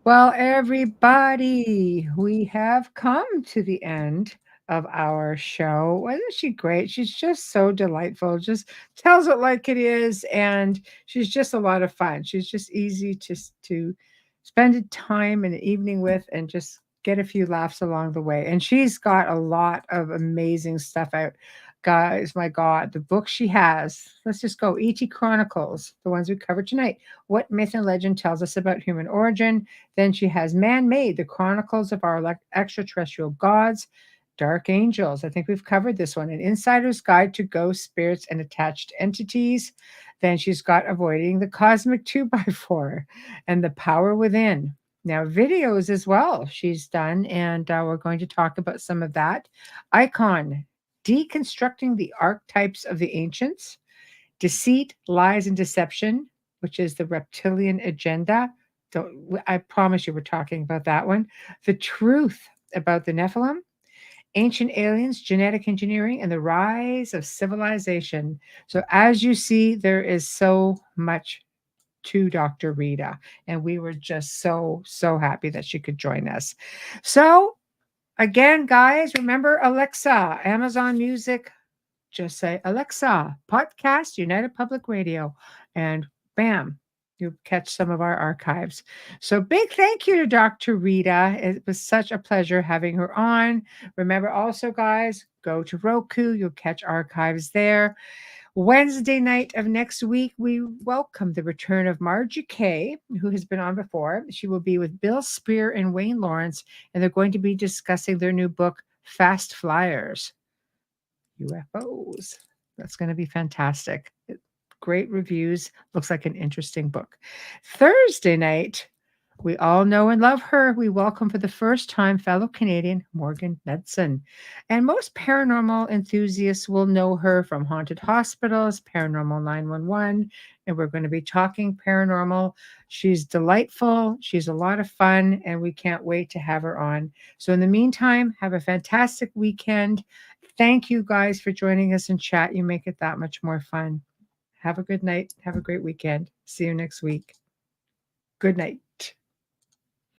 Well, everybody, we have come to the end of our show. Wasn't she great? She's just so delightful, just tells it like it is, and she's just a lot of fun. She's just easy to spend a time and an evening with and just get a few laughs along the way. And she's got a lot of amazing stuff out. Guys, my God, the book she has. Let's just go. E.T. Chronicles, the ones we covered tonight. What myth and legend tells us about human origin? Then she has Man-Made, the Chronicles of Our Extraterrestrial Gods. Dark Angels, I think we've covered this one. An Insider's Guide to Ghosts, Spirits, and Attached Entities. Then she's got Avoiding the Cosmic 2x4 and The Power Within. Now, videos as well she's done, and we're going to talk about some of that. Icon, Deconstructing the Archetypes of the Ancients. Deceit, Lies, and Deception, which is the reptilian agenda. I promise you we're talking about that one. The Truth about the Nephilim. Ancient Aliens, Genetic Engineering, and the Rise of Civilization. So as you see, there is so much to Dr. Rita, and we were just so happy that she could join us. So again, guys, remember Alexa, Amazon Music, just say, Alexa, podcast, United Public Radio, and bam, you'll catch some of our archives. So big thank you to Dr. Rita. It was such a pleasure having her on. Remember also, guys, go to Roku. You'll catch archives there. Wednesday night of next week, we welcome the return of Margie Kay, who has been on before. She will be with Bill Spear and Wayne Lawrence, and they're going to be discussing their new book, Fast Flyers. UFOs. That's going to be fantastic. Great reviews. Looks like an interesting book. Thursday night, we all know and love her. We welcome for the first time fellow Canadian Morgan Knudsen. And most paranormal enthusiasts will know her from Haunted Hospitals, Paranormal 911, and we're going to be talking paranormal. She's delightful. She's a lot of fun, and we can't wait to have her on. So in the meantime, have a fantastic weekend. Thank you guys for joining us in chat. You make it that much more fun. Have a good night. Have a great weekend. See you next week. Good night.